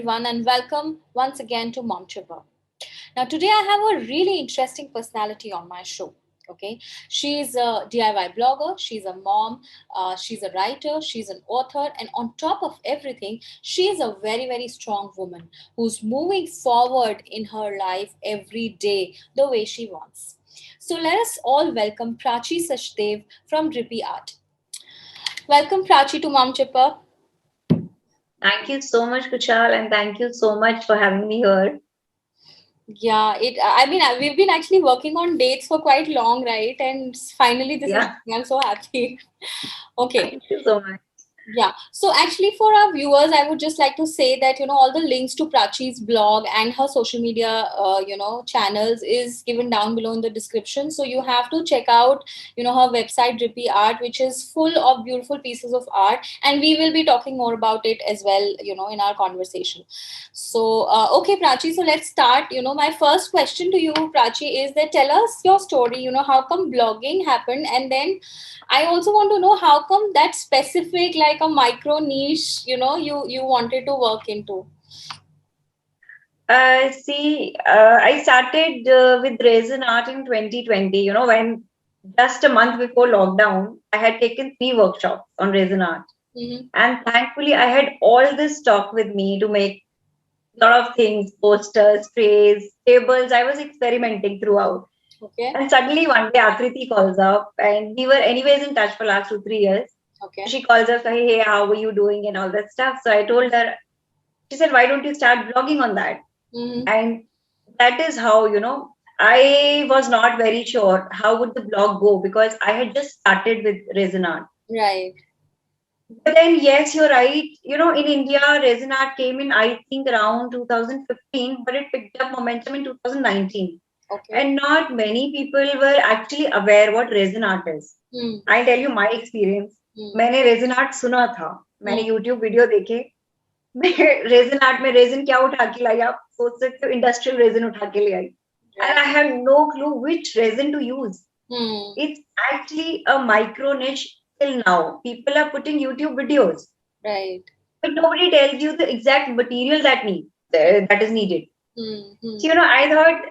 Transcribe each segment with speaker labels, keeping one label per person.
Speaker 1: everyone, and welcome once again to Mom Chipper. Now, today I have a really interesting personality on my show. Okay, she's a DIY blogger, she's a mom, she's a writer, she's an author, and on top of everything, she's a very, very strong woman who's moving forward in her life every day the way she wants. So, let us all welcome Prachi Sachdev from Drippy Art. Welcome, Prachi, to Mom Chipper.
Speaker 2: Thank you so much, Kushal, and thank you so much for having me here.
Speaker 1: Yeah, I mean, we've been actually working on dates for quite long, right? And finally, this is
Speaker 2: Yeah,
Speaker 1: happening. I'm so happy. Okay.
Speaker 2: thank you so much.
Speaker 1: Yeah. So actually, for our viewers, I would just like to say that, all the links to Prachi's blog and her social media, channels is given down below in the description. So you have to check out, her website, Drippy Art, which is full of beautiful pieces of art. And we will be talking more about it as well, in our conversation. So, okay, Prachi. So let's start. My first question to you, Prachi, is that tell us your story. How come blogging happened, and then I also want to know how come that specific, like a micro niche, you wanted to work into.
Speaker 2: I started with resin art in 2020. When just a month before lockdown, I had taken 3 workshops on resin art,
Speaker 1: Mm-hmm.
Speaker 2: and thankfully, I had all this stock with me to make a lot of things: posters, trays, tables. I was experimenting throughout.
Speaker 1: Okay.
Speaker 2: And suddenly one day Akriti calls up, and we were anyways in touch for last 2 3 years.
Speaker 1: Okay.
Speaker 2: She calls us, hey, how are you doing, and all that stuff. So I told her, she said, why don't you start blogging on that?
Speaker 1: Mm-hmm.
Speaker 2: And that is how, I was not very sure how would the blog go because I had just started with resin art.
Speaker 1: Right.
Speaker 2: But then, yes, you're right. In India, resin art came in, I think, around 2015, but it picked up momentum in 2019.
Speaker 1: Okay.
Speaker 2: And not many people were actually aware what resin art is.
Speaker 1: Hmm.
Speaker 2: I tell you my experience.
Speaker 1: Hmm.
Speaker 2: मैंने resin art सुना था, मैंने
Speaker 1: Hmm.
Speaker 2: YouTube video देखे, resin art में resin क्या उठा के लाई, आप सोच सकते हो इंडस्ट्रियल रेजिन उठा के ले आई. And
Speaker 1: Right.
Speaker 2: I have no clue which resin to use.
Speaker 1: Hmm.
Speaker 2: It's actually a micro niche till now. People are putting YouTube videos,
Speaker 1: Right.
Speaker 2: but nobody tells you the exact material that is needed.
Speaker 1: Hmm. Hmm.
Speaker 2: So, I thought,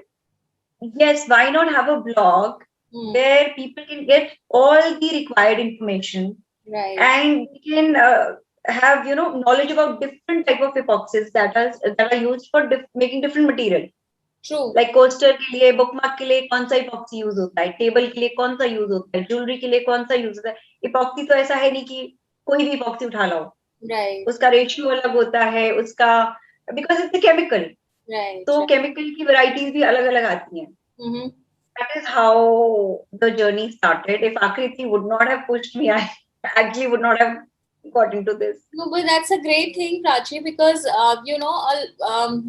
Speaker 2: yes, why not have a blog
Speaker 1: Hmm.
Speaker 2: where people can get all the required information
Speaker 1: Right.
Speaker 2: and can have knowledge about different type of epoxies that are used for making different material.
Speaker 1: True.
Speaker 2: Like coaster के लिए, bookmark के लिए कौन सा epoxy use होता है, table के लिए कौन सा यूज होता है, ज्वेलरी के लिए कौन सा यूज होता है. इपॉक्सी तो ऐसा है नहीं कि कोई भी इपॉक्सी उठा लाओ.
Speaker 1: Right.
Speaker 2: उसका रेशियो अलग होता है, उसका बिकॉज इट्स केमिकल.
Speaker 1: Right.
Speaker 2: तो
Speaker 1: Right.
Speaker 2: केमिकल की वैरायटीज भी अलग अलग आती हैं.
Speaker 1: Mm-hmm.
Speaker 2: That is how the journey started. If Akriti would not have pushed me, I actually would not have got into this.
Speaker 1: No, but that's a great thing, Prachi, because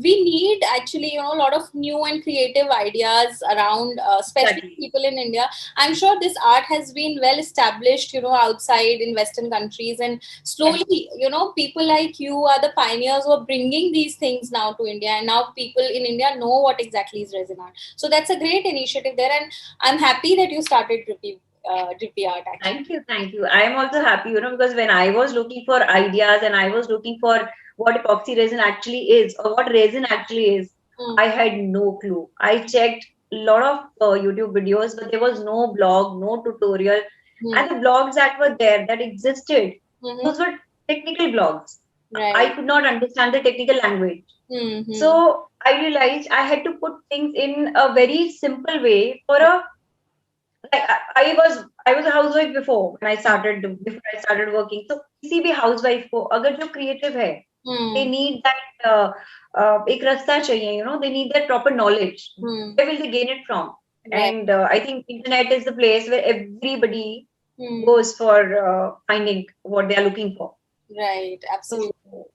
Speaker 1: we need actually a lot of new and creative ideas around, especially
Speaker 2: Exactly.
Speaker 1: people in India. I'm sure this art has been well established, outside in Western countries, and slowly, people like you are the pioneers who are bringing these things now to India, and now people in India know what exactly is resin art. So that's a great initiative there, and I'm happy that you started Drippy Art actually.
Speaker 2: Thank you. I am also happy, because when I was looking for ideas and I was looking for what epoxy resin actually is or what resin actually is,
Speaker 1: Mm.
Speaker 2: I had no clue. I checked a lot of YouTube videos, but there was no blog, no tutorial.
Speaker 1: Mm.
Speaker 2: And the blogs that were there that existed,
Speaker 1: Mhm.
Speaker 2: those were technical blogs. I
Speaker 1: Right.
Speaker 2: could not understand the technical language.
Speaker 1: Mm-hmm.
Speaker 2: So I realized I had to put things in a very simple way for a like I was a housewife before I started working. So किसी भी housewife को अगर जो creative है, they
Speaker 1: Hmm.
Speaker 2: need that एक रास्ता चाहिए, they need that proper knowledge.
Speaker 1: Hmm.
Speaker 2: Where will they gain it from?
Speaker 1: Right.
Speaker 2: And I think internet is the place where everybody
Speaker 1: Hmm.
Speaker 2: goes for finding what they are looking for.
Speaker 1: Right.
Speaker 2: So
Speaker 1: Absolutely.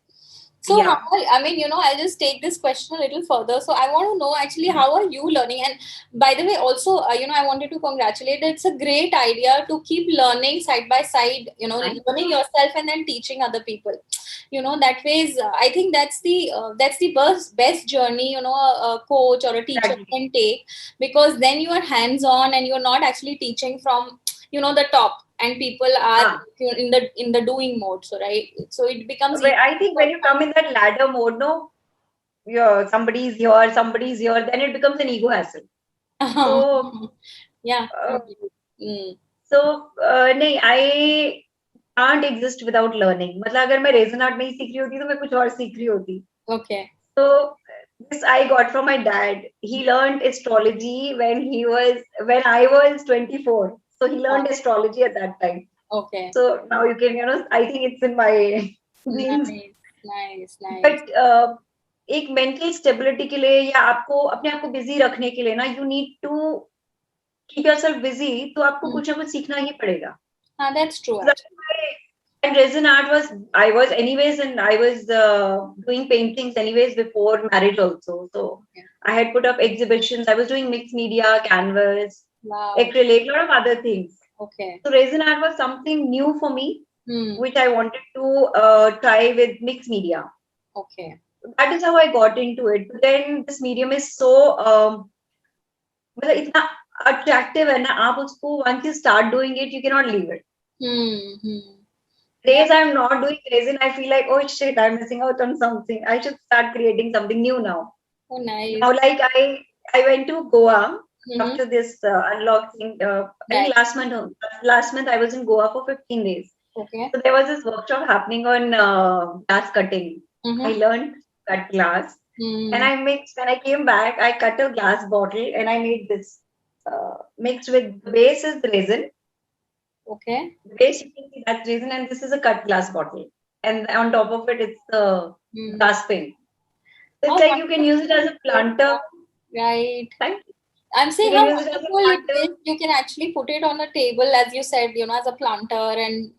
Speaker 1: So
Speaker 2: yeah.
Speaker 1: I mean, I'll just take this question a little further. So I want to know actually how are you learning? And by the way, also, I wanted to congratulate. It's a great idea to keep learning side by side.
Speaker 2: Thank
Speaker 1: Learning
Speaker 2: you.
Speaker 1: yourself and then teaching other people. That way is I think that's the best journey. A coach or a teacher
Speaker 2: Exactly.
Speaker 1: can take, because then you are hands on and you're not actually teaching from the top, and people are
Speaker 2: Ah.
Speaker 1: in the doing mode. So right, so it becomes
Speaker 2: But
Speaker 1: easy
Speaker 2: I think
Speaker 1: for
Speaker 2: when you come in that ladder mode, no, somebody's here, then it becomes an ego hassle. So
Speaker 1: yeah.
Speaker 2: uh,
Speaker 1: Mm.
Speaker 2: नहीं, I can't exist without learning. मतलब अगर मैं raisin art नहीं सीख रही होती तो मैं कुछ और सीख रही होती.
Speaker 1: Okay.
Speaker 2: So this I got from my dad. He learned astrology when I was 24. So he learned astrology at that time.
Speaker 1: Okay.
Speaker 2: So now you can, I think it's in my genes.
Speaker 1: Nice.
Speaker 2: But एक mental stability के लिए या आपको अपने आप को busy रखने के लिए ना, you need to keep yourself busy. तो आपको कुछ ना कुछ सीखना ही पड़ेगा.
Speaker 1: That's true.
Speaker 2: And resin art I was anyways, and I was doing paintings anyways before marriage also. So I had put up exhibitions. I was doing mixed media, canvas, acrylic, a lot of other things.
Speaker 1: Okay.
Speaker 2: So resin art was something new for me, which I wanted to try with mixed media.
Speaker 1: Okay.
Speaker 2: That is how I got into it. But then this medium is so इतना attractive है ना, आप उसको once you start doing it, you cannot leave it. Days I'm not doing resin, I feel like, oh shit, I'm missing out on something. I should start creating something new now.
Speaker 1: Oh, nice.
Speaker 2: Now, like I went to Goa after this unlocking. I think last month I was in Goa for 15 days.
Speaker 1: Okay.
Speaker 2: So there was this workshop happening on glass cutting. I learned cut glass, and when I came back, I cut a glass bottle and I made this mixed with the base is the resin.
Speaker 1: Okay.
Speaker 2: Basically, that's resin, and this is a cut glass bottle, and on top of it, it's the glass paint. So it's like you can use it as a planter.
Speaker 1: Right.
Speaker 2: Thank you.
Speaker 1: I'm saying how wonderful it is. You can actually put it on a table, as you said, as a planter, and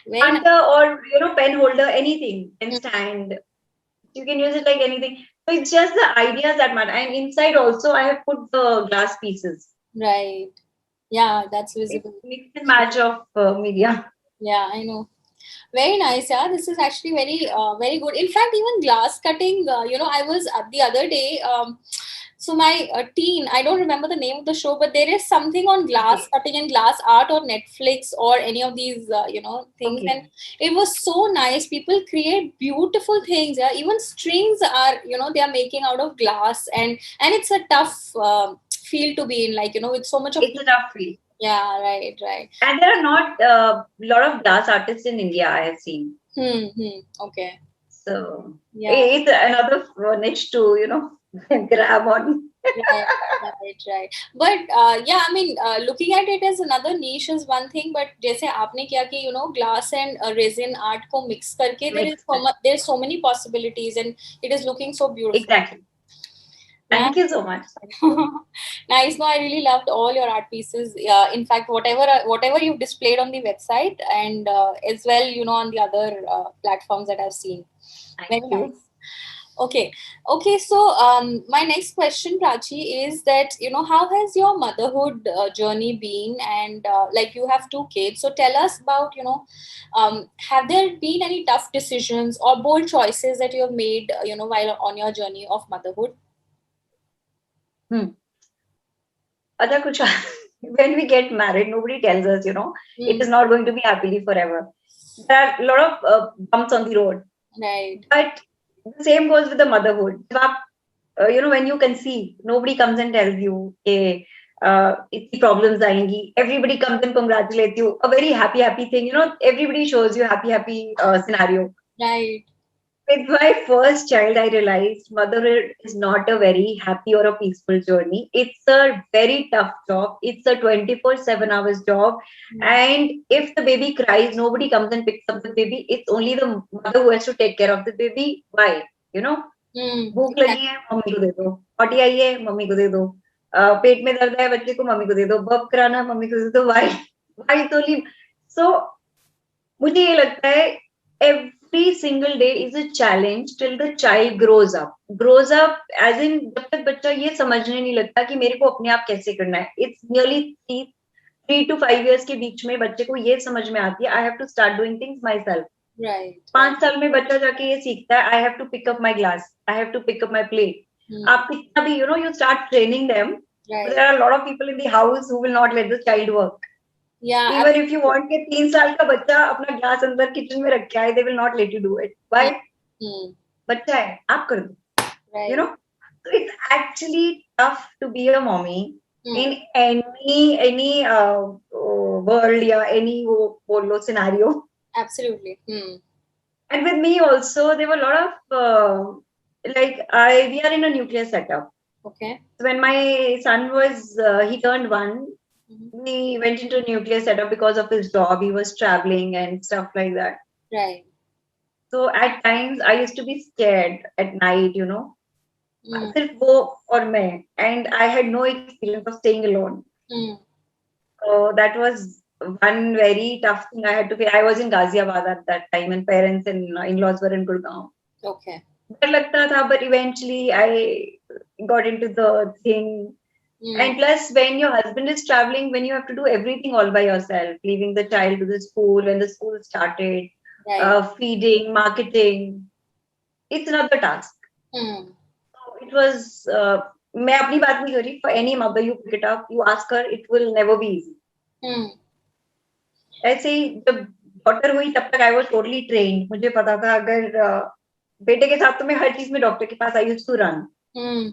Speaker 2: planter or pen holder, anything, pen stand. You can use it like anything. So it's just the ideas that matter. And inside also, I have put the glass pieces.
Speaker 1: Right. Yeah, that's visible.
Speaker 2: It's mix and match of media.
Speaker 1: Yeah, I know. Very nice. Yeah, this is actually very good. In fact, even glass cutting, I was the other day, so my teen, I don't remember the name of the show, but there is something on glass cutting and glass art on Netflix or any of these, things. Okay. And it was so nice. People create beautiful things. Yeah, even strings are, they are making out of glass, and it's a tough field to be in. Like, with so much of
Speaker 2: it's a tough field.
Speaker 1: Yeah, right.
Speaker 2: And there are not a lot of glass artists in India, I have seen.
Speaker 1: Okay.
Speaker 2: So it's another niche to, grab on.
Speaker 1: right. But I mean, looking at it as another niche is one thing, but जैसे आपने किया कि glass and resin art को mix करके there's so many possibilities, and it is looking so beautiful.
Speaker 2: Exactly. Thank you so much.
Speaker 1: Nice. No, I really loved all your art pieces. In fact, whatever you've displayed on the website, and as well, on the other platforms that I've seen.
Speaker 2: Thank you.
Speaker 1: Nice. Okay. So, my next question, Prachi, is that how has your motherhood journey been? And like you have 2 kids, so tell us about have there been any tough decisions or bold choices that you have made while on your journey of motherhood?
Speaker 2: When we get married, nobody tells us, it is not going to be happily forever. There are a lot of bumps on the road.
Speaker 1: Right.
Speaker 2: But the same goes with the motherhood. When you conceive, nobody comes and tells you, hey, it's problems aayengi. Everybody comes and congratulates you. A very happy thing. Everybody shows you happy scenario.
Speaker 1: Right.
Speaker 2: With my first child, I realized motherhood is not a very happy or a peaceful journey. It's a very tough job. It's a 24/7 hours job. And if the baby cries, nobody comes and picks up the baby. It's only the mother who has to take care of the baby. Why? भूख लगी है, mummy को दे दो. Potty आई है, mummy को दे दो. पेट में दर्द है, बच्चे को मम्मी को दे दो. बर्प कराना, मम्मी को दे दो. Why तो leave? So मुझे ये लगता है every single day is a challenge till the child grows up as in जब तक बच्चा ये समझने नहीं लगता कि मेरे को अपने आप कैसे करना है. It's nearly 3 to 5 years के बीच में बच्चे को ये समझ में आती है I have to start doing things myself.
Speaker 1: Right.
Speaker 2: 5 साल में बच्चा जाके ये सीखता है I have to pick up my glass, I have to pick up my plate. आप कितना भी you start training them. Right. There are a lot of people in the house who will not let the child work.
Speaker 1: Yeah.
Speaker 2: Even if you want के 3 साल का बच्चा अपना glass अंदर kitchen में रख के आए, they will not let you do it. Why? बच्चा है, आप कर दो. you
Speaker 1: Right.
Speaker 2: know. So it's actually tough to be a mommy
Speaker 1: Hmm.
Speaker 2: in any world, yeah, any wo scenario.
Speaker 1: Absolutely. Hmm.
Speaker 2: And with me also, there were a lot of like I we are in a nuclear setup.
Speaker 1: Okay.
Speaker 2: So when my son was he turned 1,
Speaker 1: Mhm.
Speaker 2: we went into a nuclear setup because of his job. He was traveling and stuff like that.
Speaker 1: Right.
Speaker 2: So at times I used to be scared at night,
Speaker 1: Hmm.
Speaker 2: सिर्फ वो और मैं, and I had no experience of staying alone.
Speaker 1: Hmm.
Speaker 2: So that was one very tough thing I had to face. I was in Ghaziabad at that time, and parents and in-laws were in Gurgaon.
Speaker 1: Okay.
Speaker 2: डर लगता था, but eventually I got into the thing.
Speaker 1: Hmm.
Speaker 2: And plus, when your husband is traveling, when you have to do everything all by yourself, leaving the child to the school when the school started,
Speaker 1: Right.
Speaker 2: feeding, marketing, it's another task.
Speaker 1: Hmm.
Speaker 2: So it was. मैं अपनी बात नहीं कर रही. For any mother, you pick it up, you ask her, it will never be easy.
Speaker 1: Hmm.
Speaker 2: ऐसे ही जब doctor हुई तब तक आई वाज टोटली ट्रेन्ड. मुझे पता था अगर बेटे के साथ तो मैं हर चीज में डॉक्टर के पास I used to run.
Speaker 1: Hmm.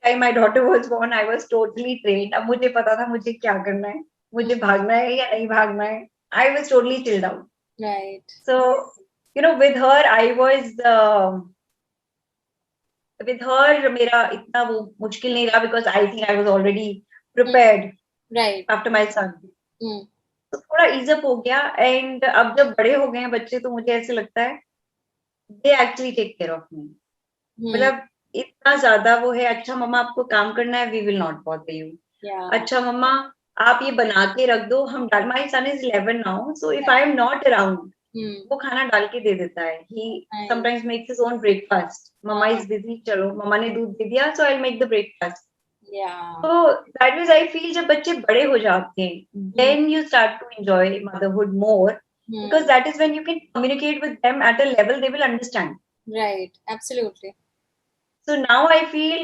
Speaker 2: Time my daughter was born I was totally trained. अब मुझे पता था मुझे क्या करना है, मुझे
Speaker 1: Hmm.
Speaker 2: भागना है या नहीं भागना है. आई was totally chilled out.
Speaker 1: Right.
Speaker 2: So with her I was with her मेरा इतना वो मुश्किल नहीं रहा because I think I was already
Speaker 1: Hmm.
Speaker 2: Prepared
Speaker 1: Right.
Speaker 2: After my son.
Speaker 1: Hmm.
Speaker 2: तो थोड़ा ईज अप हो गया. एंड अब जब बड़े हो गए हैं बच्चे तो मुझे ऐसे लगता है they actually take care of me.
Speaker 1: Hmm.
Speaker 2: मतलब इतना ज्यादा वो है. अच्छा मम्मा आपको काम करना है, we will not bother you.
Speaker 1: Yeah.
Speaker 2: अच्छा मम्मा आप ये बना के रख दो, हम डाल. My son is 11 now, so if I
Speaker 1: Right.
Speaker 2: Am not around
Speaker 1: Hmm.
Speaker 2: वो खाना डाल के दे देता है. He
Speaker 1: Nice.
Speaker 2: Sometimes makes his own breakfast. मम्मा
Speaker 1: Uh,
Speaker 2: इज बिजी, चलो मम्मा ने दूध दे दिया, so I will make the breakfast.
Speaker 1: yeah.
Speaker 2: तो दैट मीन्स आई फील जब बच्चे बड़े हो जाते हैं
Speaker 1: Hmm.
Speaker 2: Then you start to enjoy motherhood more
Speaker 1: Hmm.
Speaker 2: because that is when you can communicate with them at a level they will understand.
Speaker 1: Right. Absolutely.
Speaker 2: So now I feel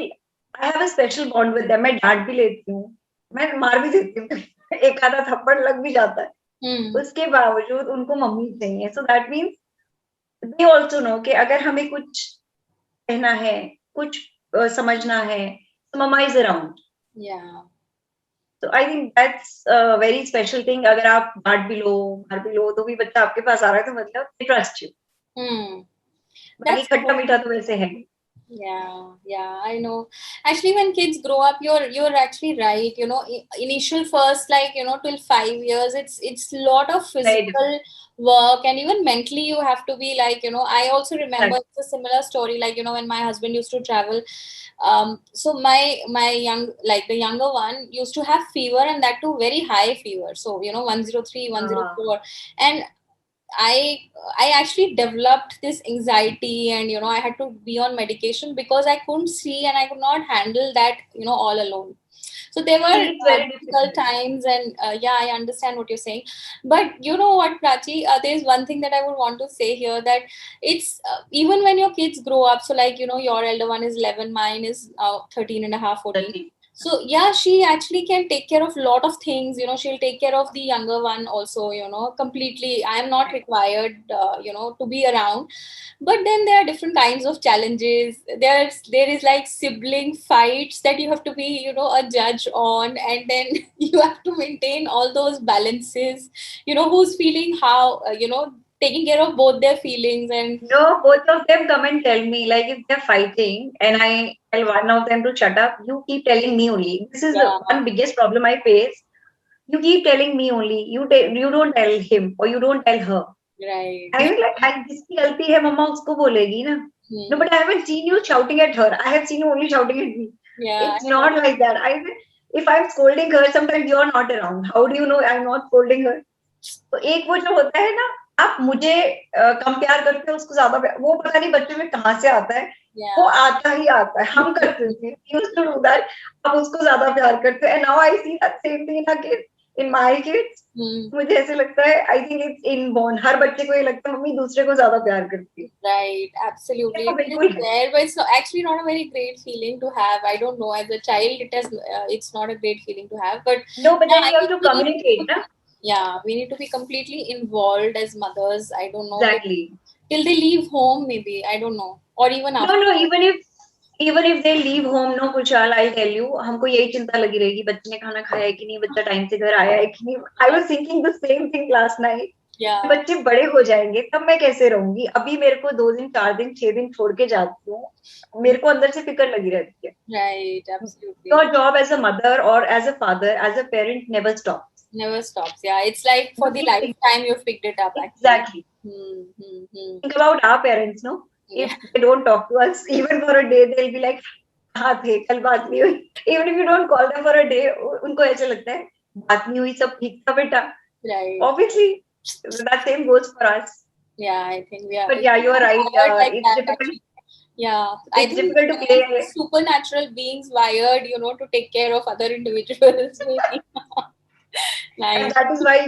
Speaker 2: I have a special bond with them. मैं डांट भी लेती हूँ, मैं मार भी देती हूँ. एक आधा थप्पड़ लग भी जाता है.
Speaker 1: Hmm.
Speaker 2: उसके बावजूद उनको मम्मी चाहिए. So that means they also know कि अगर हमें कुछ कहना है, कुछ समझना है, तो मम्मा is around.
Speaker 1: Yeah.
Speaker 2: So I think that's a very special thing. अगर आप डांट भी लो, मार भी लो, तो भी बच्चा आपके पास आ रहा है तो मतलब they trust you.
Speaker 1: Hmm.
Speaker 2: बाकी
Speaker 1: That's
Speaker 2: खट्टा
Speaker 1: so.
Speaker 2: मीठा तो वैसे है.
Speaker 1: Yeah, yeah, I know. Actually, when kids grow up, you're actually right. Initial first, like, till 5 years, it's lot of
Speaker 2: Very different.
Speaker 1: physical work, and even mentally you have to be like, I also remember
Speaker 2: Exactly.
Speaker 1: it's a similar story, like, when my husband used to travel. So my the younger one used to have fever, and that too very high fever. So, 103,
Speaker 2: Uh,
Speaker 1: 104, and I I actually developed this anxiety, and I had to be on medication because I couldn't see and I could not handle that all alone. So there were
Speaker 2: it's very
Speaker 1: difficult
Speaker 2: difficult.
Speaker 1: times, and yeah, I understand what you're saying. But you know what, Prachi, there's one thing that I would want to say here, that it's even when your kids grow up. So like your elder one is 11, mine is 13 and a half, 14.
Speaker 2: Exactly.
Speaker 1: So yeah, she actually can take care of a lot of things. She'll take care of the younger one also, completely. I am not required, to be around. But then there are different kinds of challenges. There is like sibling fights that you have to be, a judge on, and then you have to maintain all those balances. Who's feeling how, taking care of both their feelings and
Speaker 2: No, both of them come and tell me, like if they're fighting and I tell one of them to shut up, you keep telling me only. This is the
Speaker 1: yeah,
Speaker 2: one biggest problem I face. You keep telling me only. You don't tell him or you don't tell her.
Speaker 1: right.
Speaker 2: I mean, like, and जिसकी गलती है मम्मा उसको बोलेगी ना. No,
Speaker 1: Hmm.
Speaker 2: but I haven't seen you shouting at her. I have seen you only shouting at me.
Speaker 1: Yeah,
Speaker 2: It's
Speaker 1: I know.
Speaker 2: not like that. If I'm scolding her, sometimes you're not around. How do you know I'm not scolding her? तो एक वो जो होता है ना, आप मुझे कम प्यार करते हो, उसको ज्यादा प्यार, वो पता नहीं बच्चे में कहाँ से आता है. वो
Speaker 1: Yeah.
Speaker 2: आता ही आता है. हम करते थे. We used to do that. आप उसको ज्यादा प्यार करते हो. And now I see that same thing in a kid, in my kids.
Speaker 1: Hmm.
Speaker 2: मुझे ऐसे लगता है, I think it's inborn. हर बच्चे को ये लगता है मम्मी दूसरे को ज्यादा प्यार करती है.
Speaker 1: Right,
Speaker 2: ये
Speaker 1: absolutely.
Speaker 2: तो
Speaker 1: It is
Speaker 2: बिल्कुल है.
Speaker 1: there, but it's actually not a very great feeling to have. I don't know. As a child, it's not a great feeling to have. But
Speaker 2: No, but
Speaker 1: yeah,
Speaker 2: then
Speaker 1: I
Speaker 2: you have
Speaker 1: mean,
Speaker 2: to communicate, na?
Speaker 1: we need to be completely involved as mothers. I don't know, maybe
Speaker 2: Exactly.
Speaker 1: till they leave home, maybe I don't know, or even
Speaker 2: No,
Speaker 1: after.
Speaker 2: no, even if Even if they leave home, no Kushal, I'll tell you, हमको यही चिंता लगी रहेगी, बच्चे ने खाना खाया है कि नहीं, बच्चा टाइम से घर आया है कि नहीं. I was thinking the same thing last night.
Speaker 1: Yeah.
Speaker 2: बच्चे बड़े हो जाएंगे तब मैं कैसे रहूंगी, अभी मेरे को 2 दिन 4 दिन 6 दिन छोड़ के जाती हूँ, मेरे को अंदर से फिक्र लगी रहती है.
Speaker 1: Right, absolutely.
Speaker 2: Your job as a mother or as a father, as a parent, never stops.
Speaker 1: Never stops. Yeah, it's like for the lifetime you've picked it up.
Speaker 2: Exactly. Think about our parents, no?
Speaker 1: Yeah.
Speaker 2: If they don't talk to us even for a day, they'll be like, हाँ थे कल बात नहीं हुई. Even if you don't call them for a day, उनको ऐसा लगता है बात नहीं हुई, सब ठीक था बेटा.
Speaker 1: Right.
Speaker 2: Obviously, that same goes for us.
Speaker 1: Yeah, I think we are.
Speaker 2: But yeah, you are right. It's difficult.
Speaker 1: Yeah,
Speaker 2: it's difficult to play.
Speaker 1: Supernatural beings wired, to take care of other individuals. Nice.
Speaker 2: And that is why,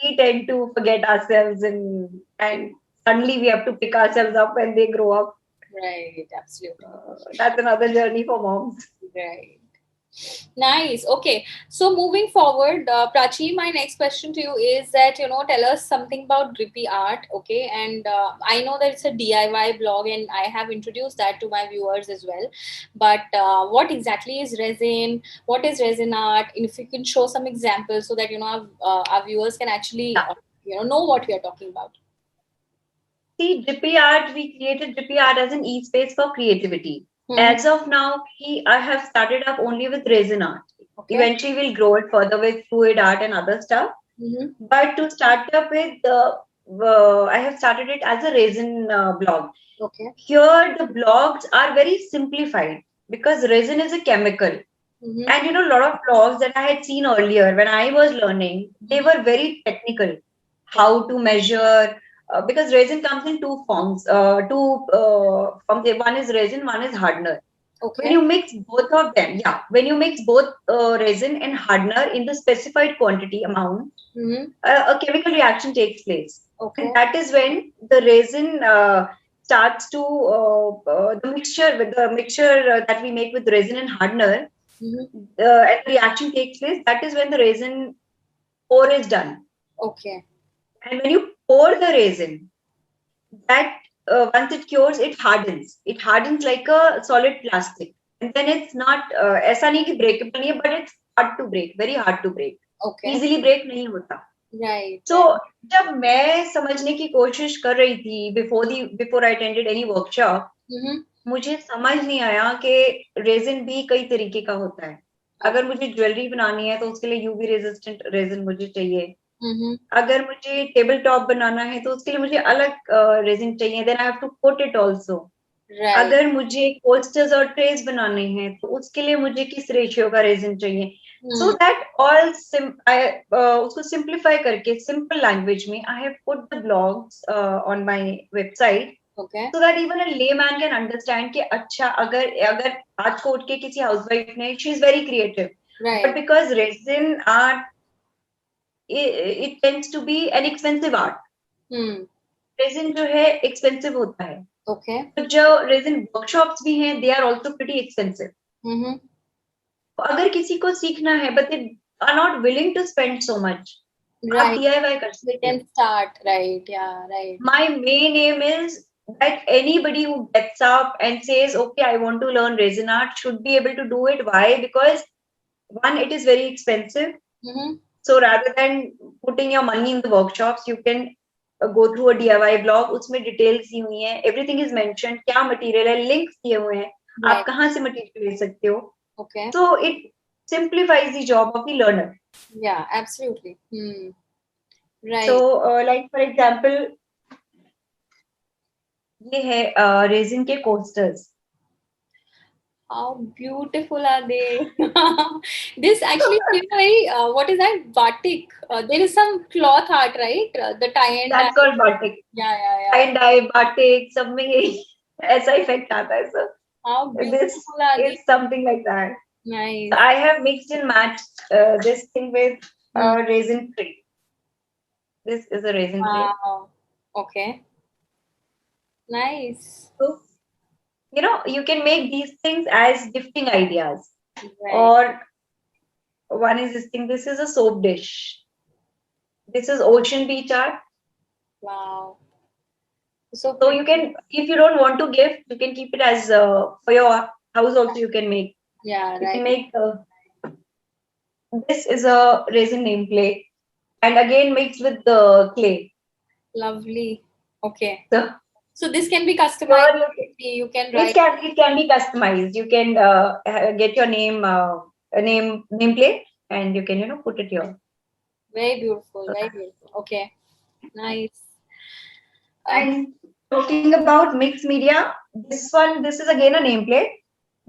Speaker 2: we tend to forget ourselves and suddenly we have to pick ourselves up when they grow up.
Speaker 1: Right, absolutely.
Speaker 2: That's another journey for moms.
Speaker 1: Right. Nice. Okay. So moving forward, Prachi, my next question to you is that, tell us something about Drippy Art. Okay. And I know that it's a DIY blog and I have introduced that to my viewers as well. But what exactly is resin? What is resin art? And if you can show some examples so that, our viewers can actually, know what we are talking about.
Speaker 2: See, Drippy Art, we created Drippy Art as an e-space for creativity. As of now, I have started up only with resin art. Okay. Eventually, we'll grow it further with fluid art and other stuff. But to start up with, I have started it as a resin blog. Okay. Here, the blogs are very simplified because resin is a chemical. And a lot of blogs that I had seen earlier when I was learning, they were very technical. How to measure, because resin comes in two forms. One is resin, one is hardener. Okay. When you mix both of them, when you mix both resin and hardener in the specified quantity amount, a chemical reaction takes place. Okay. And that is when the resin starts to the mixture that we make with resin and hardener, and the reaction takes place. That is when the resin pour is done. Okay. And when you pour the resin, that once it cures, it hardens. It hardens like a solid plastic. And then it's not, ऐसा नहीं कि breakable नहीं है, but it's hard to break, very hard to break. Okay. Easily break नहीं होता. Right. So जब मैं समझने की कोशिश कर रही थी before I attended any workshop, मुझे समझ नहीं आया कि रेजिन भी कई तरीके का होता है. अगर मुझे ज्वेलरी बनानी है तो उसके लिए यूवी रेजिस्टेंट रेजिन मुझे चाहिए. अगर मुझे टेबल टॉप बनाना है तो उसके लिए मुझे अलग रेजिन चाहिए. Then I have to coat it also. अगर मुझे कोस्टर्स और ट्रेस बनाने हैं तो उसके लिए मुझे किस रेशियो का रेजिन चाहिए. सो दैट ऑल उसको सिंप्लीफाई करके सिंपल लैंग्वेज में I have put the blogs on my website. Okay. So that even a layman can understand कि अच्छा अगर आज को उठ के किसी हाउसवाइफ ने, she is very creative, right. But because resin art it tends to be an expensive art. Resin जो है expensive होता है. Okay. तो जो resin workshops भी हैं, they are also pretty expensive. अगर किसी को सीखना है, but they are not willing to spend so much. Right. DIY कर सकते. They can start, right? Yeah, right. My main aim is that anybody who gets up and says, okay, I want to learn resin art should be able to do it. Why? Because one, it is very expensive. So rather than putting your money in the workshops, you can go through a DIY blog. उसमें details दी हुई हैं. Everything is mentioned. क्या material है? Links दिए हुए हैं. आप कहाँ से material ले सकते हो? Okay. So it simplifies the job of the learner. Yeah, absolutely. Right. So like for example, ये है रेजिन के coasters. How beautiful are they? This actually is very, what is that? Batik. There is some cloth art, right? The tie and dye. That's called batik. Yeah. Tie and dye, batik, सब में यही ऐसा effect आता है sir. How beautiful are they? It's something like that. Nice. I have mixed and matched this thing with resin tray. This is a resin tray. Wow. Okay. Nice. So, you can make these things as gifting ideas. Right. Or one is this thing. This is a soap dish. This is ocean beach art. Wow. So you can, if you don't want to gift, you can keep it as for your house also. You can make.
Speaker 1: Yeah,
Speaker 2: You can
Speaker 1: right.
Speaker 2: make. This is a resin nameplate, and again mixed with the clay.
Speaker 1: Lovely. Okay.
Speaker 2: So
Speaker 1: So this can be customized.
Speaker 2: here
Speaker 1: You can
Speaker 2: it
Speaker 1: write.
Speaker 2: can be customized. You can get your name a nameplate, and you can put it here.
Speaker 1: Very beautiful. Very beautiful. Okay. Nice.
Speaker 2: And talking about mixed media, this is again a nameplate.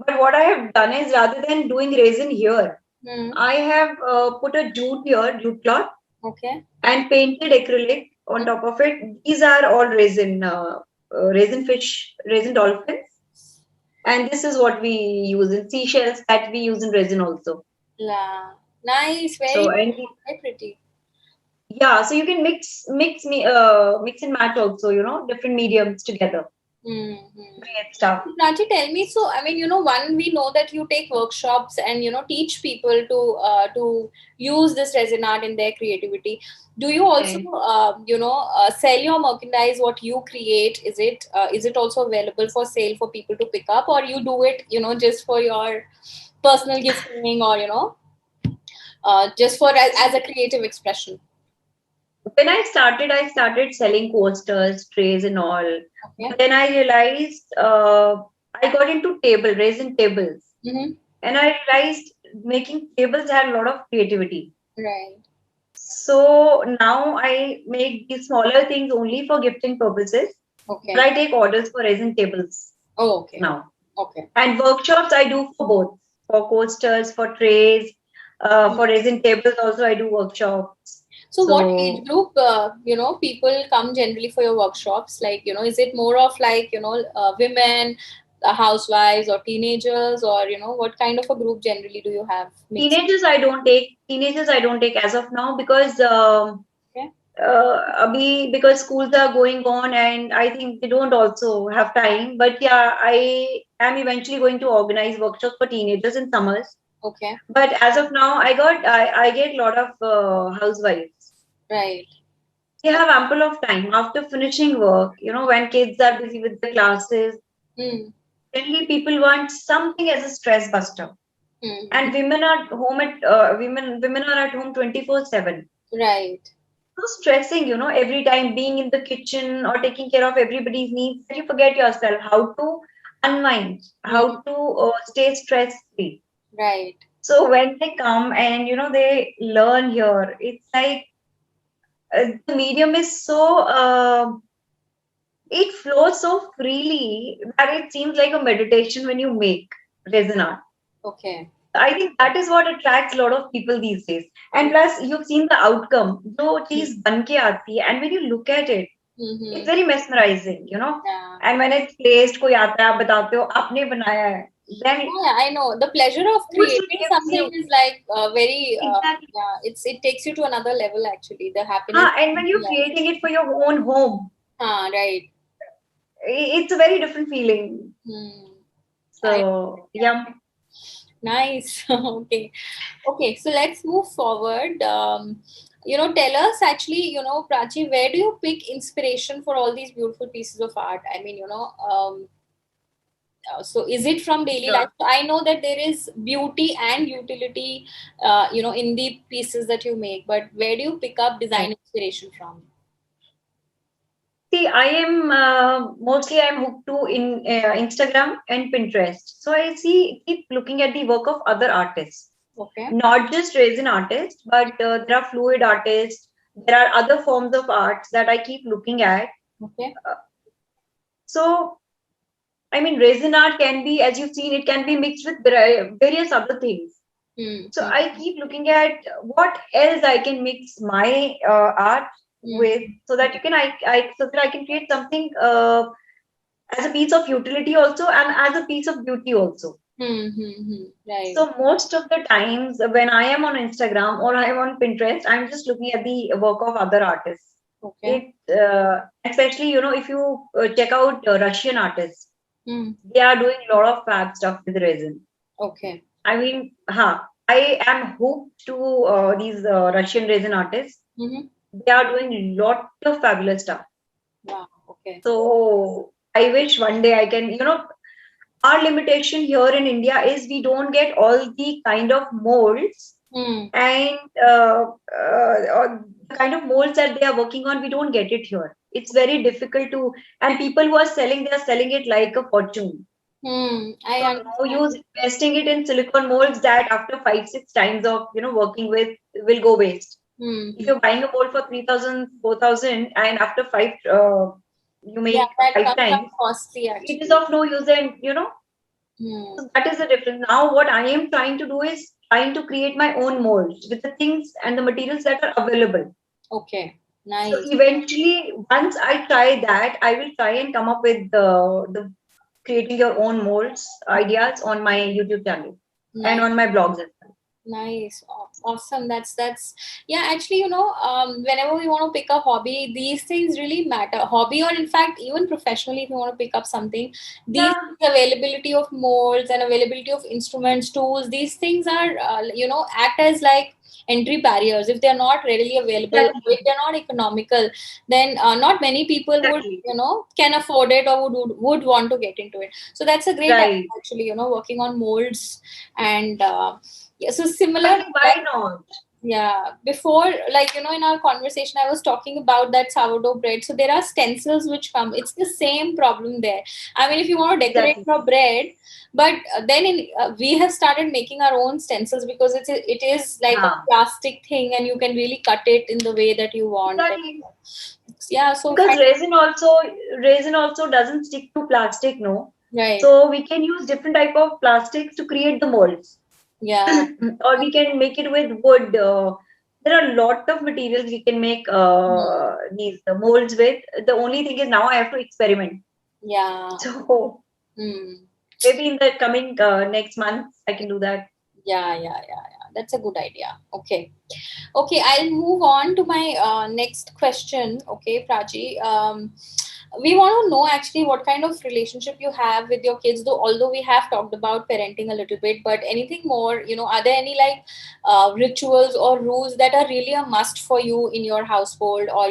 Speaker 2: But what I have done is rather than doing resin here,
Speaker 1: Hmm.
Speaker 2: I have put a jute here, jute cloth,
Speaker 1: Okay.
Speaker 2: and painted acrylic on top of it. These are all resin, resin fish, resin dolphins. And this is what we use in seashells that we use in resin also.
Speaker 1: La. Nice.
Speaker 2: So
Speaker 1: Very,
Speaker 2: and
Speaker 1: very pretty.
Speaker 2: yeah, so you can mix and match also, different mediums together.
Speaker 1: Mm-hmm.
Speaker 2: Create stuff.
Speaker 1: Prachi, tell me. So, I mean, one, we know that you take workshops and teach people to use this resin art in their creativity. Do you also
Speaker 2: Right.
Speaker 1: sell your merchandise? What you create, is it also available for sale for people to pick up, or you do it just for your personal gifting, or just for as a creative expression?
Speaker 2: When I started selling coasters, trays, and all.
Speaker 1: Okay.
Speaker 2: But then I realized I got into resin tables,
Speaker 1: Mm-hmm.
Speaker 2: and I realized making tables had a lot of creativity.
Speaker 1: Right.
Speaker 2: So now I make these smaller things only for gifting purposes, but
Speaker 1: Okay.
Speaker 2: I take orders for resin tables
Speaker 1: Oh, okay.
Speaker 2: now.
Speaker 1: Okay.
Speaker 2: And workshops I do for both, for coasters, for trays, for resin tables also I do workshops.
Speaker 1: So what age
Speaker 2: So
Speaker 1: group, people come generally for your workshops? Like, is it more of like, women, housewives or teenagers, or, what kind of a group generally do you have mixed?
Speaker 2: teenagers I don't take as of now because
Speaker 1: Okay.
Speaker 2: because schools are going on and I think they don't also have time. But yeah, I am eventually going to organize workshops for teenagers in summers.
Speaker 1: Okay.
Speaker 2: But as of now, I get a lot of housewives.
Speaker 1: Right.
Speaker 2: They have ample of time after finishing work. When kids are busy with the classes,
Speaker 1: Hmm.
Speaker 2: generally people want something as a stress buster.
Speaker 1: Hmm.
Speaker 2: And women are at home 24/7.
Speaker 1: Right.
Speaker 2: So stressing, every time being in the kitchen or taking care of everybody's needs, that you forget yourself how to unwind,
Speaker 1: Hmm.
Speaker 2: how to stay stress free.
Speaker 1: Right.
Speaker 2: So when they come and they learn here, it's like the medium is so it flows so freely that it seems like a meditation when you make resin art.
Speaker 1: Okay.
Speaker 2: I think that is what attracts a lot of people these days. And plus, you've seen the outcome. जो चीज बन के आती है, and when you look at it, it's
Speaker 1: Mm-hmm.
Speaker 2: very mesmerizing.
Speaker 1: Yeah.
Speaker 2: And when it's placed, कोई आता है, आप बताते हो, आपने बनाया है. Then
Speaker 1: Yeah, I know. The pleasure of
Speaker 2: also
Speaker 1: creating
Speaker 2: gives
Speaker 1: something
Speaker 2: you
Speaker 1: is like very,
Speaker 2: exactly.
Speaker 1: yeah, it takes you to another level actually. The happiness.
Speaker 2: And when you're creating it for your own home,
Speaker 1: Right.
Speaker 2: it's a very different feeling.
Speaker 1: Hmm. I
Speaker 2: So yeah.
Speaker 1: Nice. Okay. Okay. So let's move forward. Tell us actually, Prachi, where do you pick inspiration for all these beautiful pieces of art? I mean, so is it from daily life?
Speaker 2: Sure.
Speaker 1: So I know that there is beauty and utility, in the pieces that you make, but where do you pick up design
Speaker 2: Right.
Speaker 1: inspiration from?
Speaker 2: See, I am mostly I'm hooked to in Instagram and Pinterest. So I keep looking at the work of other artists,
Speaker 1: Okay.
Speaker 2: not just resin artists, but there are fluid artists. There are other forms of arts that I keep looking at.
Speaker 1: Okay.
Speaker 2: Uh, so I mean, resin art can be, as you've seen, it can be mixed with various other things. So
Speaker 1: Mm-hmm.
Speaker 2: I keep looking at what else I can mix my art with, so that so that I can create something as a piece of utility also and as a piece of beauty also.
Speaker 1: Mm-hmm. Right.
Speaker 2: So most of the times when I am on Instagram or I am on Pinterest, I'm just looking at the work of other artists.
Speaker 1: Okay.
Speaker 2: Especially if you check out Russian artists,
Speaker 1: Mm.
Speaker 2: they are doing a lot of fab stuff with resin.
Speaker 1: Okay.
Speaker 2: I mean, I am hooked to these Russian resin artists.
Speaker 1: Mm-hmm.
Speaker 2: They are doing a lot of fabulous stuff.
Speaker 1: Wow. Okay.
Speaker 2: So I wish one day I can, our limitation here in India is we don't get all the kind of molds
Speaker 1: Hmm.
Speaker 2: and or the kind of molds that they are working on, we don't get it here. It's very difficult to, and people who are selling, they are selling it like a fortune.
Speaker 1: I
Speaker 2: So no
Speaker 1: understand.
Speaker 2: use investing it in silicone molds that after 5-6 times of working with will go waste. If
Speaker 1: Hmm.
Speaker 2: you're buying a mold for 3,000, 4,000, and after five you
Speaker 1: Yeah,
Speaker 2: make
Speaker 1: that
Speaker 2: five
Speaker 1: comes up
Speaker 2: times,
Speaker 1: costly
Speaker 2: it is
Speaker 1: actually.
Speaker 2: of no use. And
Speaker 1: Hmm.
Speaker 2: so that is the difference. Now what I am trying to do is trying to create my own molds with the things and the materials that are available.
Speaker 1: Okay.
Speaker 2: So
Speaker 1: Nice.
Speaker 2: eventually, once I try that, I will try and come up with the creating your own molds ideas on my YouTube channel and
Speaker 1: Nice.
Speaker 2: on my blogs as well.
Speaker 1: Nice. Awesome. That's yeah, actually, whenever we want to pick a hobby, these things really matter. Hobby, or in fact, even professionally, if you want to pick up something, these
Speaker 2: Yeah,
Speaker 1: availability of molds and availability of instruments, tools, these things are, act as like entry barriers. If they're not readily available, if
Speaker 2: exactly,
Speaker 1: they're not economical, then not many people would,
Speaker 2: exactly.
Speaker 1: can afford it, or would want to get into it. So that's a great idea,
Speaker 2: Right.
Speaker 1: actually, working on molds and, yeah, so
Speaker 2: I
Speaker 1: similar,
Speaker 2: think why not?
Speaker 1: yeah. Before, in our conversation, I was talking about that sourdough bread. So there are stencils which come. It's the same problem there. I mean, if you want to decorate
Speaker 2: Exactly.
Speaker 1: your bread, but then we have started making our own stencils because it is like a
Speaker 2: Yeah.
Speaker 1: plastic thing, and you can really cut it in the way that you want. And,
Speaker 2: Exactly.
Speaker 1: yeah. So
Speaker 2: Because resin also doesn't stick to plastic, no.
Speaker 1: right.
Speaker 2: So we can use different type of plastics to create the molds.
Speaker 1: Yeah.
Speaker 2: Or we can make it with wood. There are a lot of materials we can make these molds with. The only thing is now I have to experiment.
Speaker 1: Yeah.
Speaker 2: So
Speaker 1: Hmm.
Speaker 2: maybe in the coming next month I can do that.
Speaker 1: Yeah. That's a good idea. Okay. Okay, I'll move on to my next question. Okay, Prachi. We want to know actually what kind of relationship you have with your kids, though, although we have talked about parenting a little bit, but anything more, are there any like rituals or rules that are really a must for you in your household, or,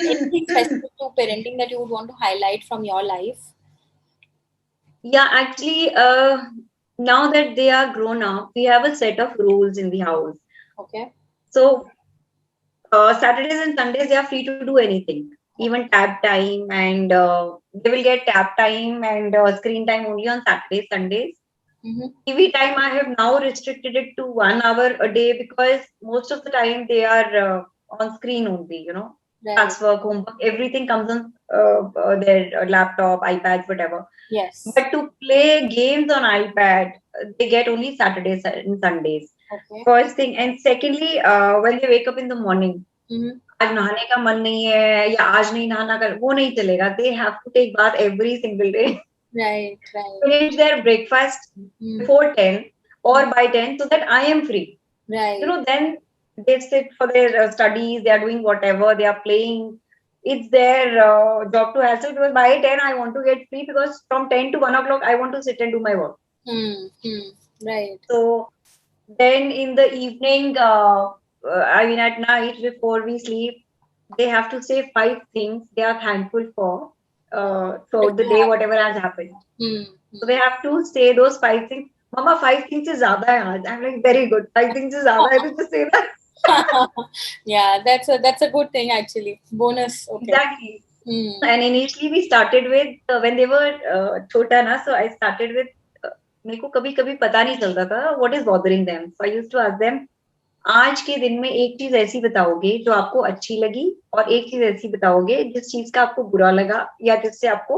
Speaker 1: anything specific to parenting that you would want to highlight from your life?
Speaker 2: Yeah, actually, now that they are grown up, we have a set of rules in the house.
Speaker 1: Okay.
Speaker 2: So Saturdays and Sundays, they are free to do anything, even tab time, and they will get tab time and screen time only on Saturdays, Sundays.
Speaker 1: Mm-hmm.
Speaker 2: TV time, I have now restricted it to 1 hour a day because most of the time they are on screen only.
Speaker 1: Right.
Speaker 2: Classwork, homework, everything comes on their laptop, iPads, whatever.
Speaker 1: Yes.
Speaker 2: But to play games on iPad, they get only Saturdays and Sundays.
Speaker 1: Okay.
Speaker 2: First thing, and secondly, when they wake up in the morning,
Speaker 1: Mm-hmm.
Speaker 2: आज नहाने का मन नहीं है या आज नहीं नहाना कर वो नहीं चलेगा. They have to take bath every single day.
Speaker 1: Right. Right.
Speaker 2: Finish their breakfast
Speaker 1: Mm.
Speaker 2: before 10 or by 10 so that I am free.
Speaker 1: Right.
Speaker 2: Then they sit for their studies, they are doing whatever, they are playing. It's their job to hassle because by 10 I want to get free because from 10 to 1 o'clock I want to sit and do my work.
Speaker 1: Right.
Speaker 2: So then in the evening, I mean at night before we sleep, they have to say 5 things they are thankful for throughout the day, whatever has happened.
Speaker 1: Hmm.
Speaker 2: So they have to say those 5 things. Mama, 5 things is zyada hai aaj. I'm like, very good. 5 things is zyada hai. To just say that.
Speaker 1: Yeah, that's a good thing actually. Bonus. Okay.
Speaker 2: Exactly.
Speaker 1: Hmm.
Speaker 2: And initially we started with when they were chota na, so I started with मेरे को कभी कभी पता नहीं चलता था what is bothering them. So I used to ask them, आज के दिन में एक चीज ऐसी बताओगे जो आपको अच्छी लगी और एक चीज ऐसी बताओगे जिस चीज का आपको बुरा लगा या जिससे आपको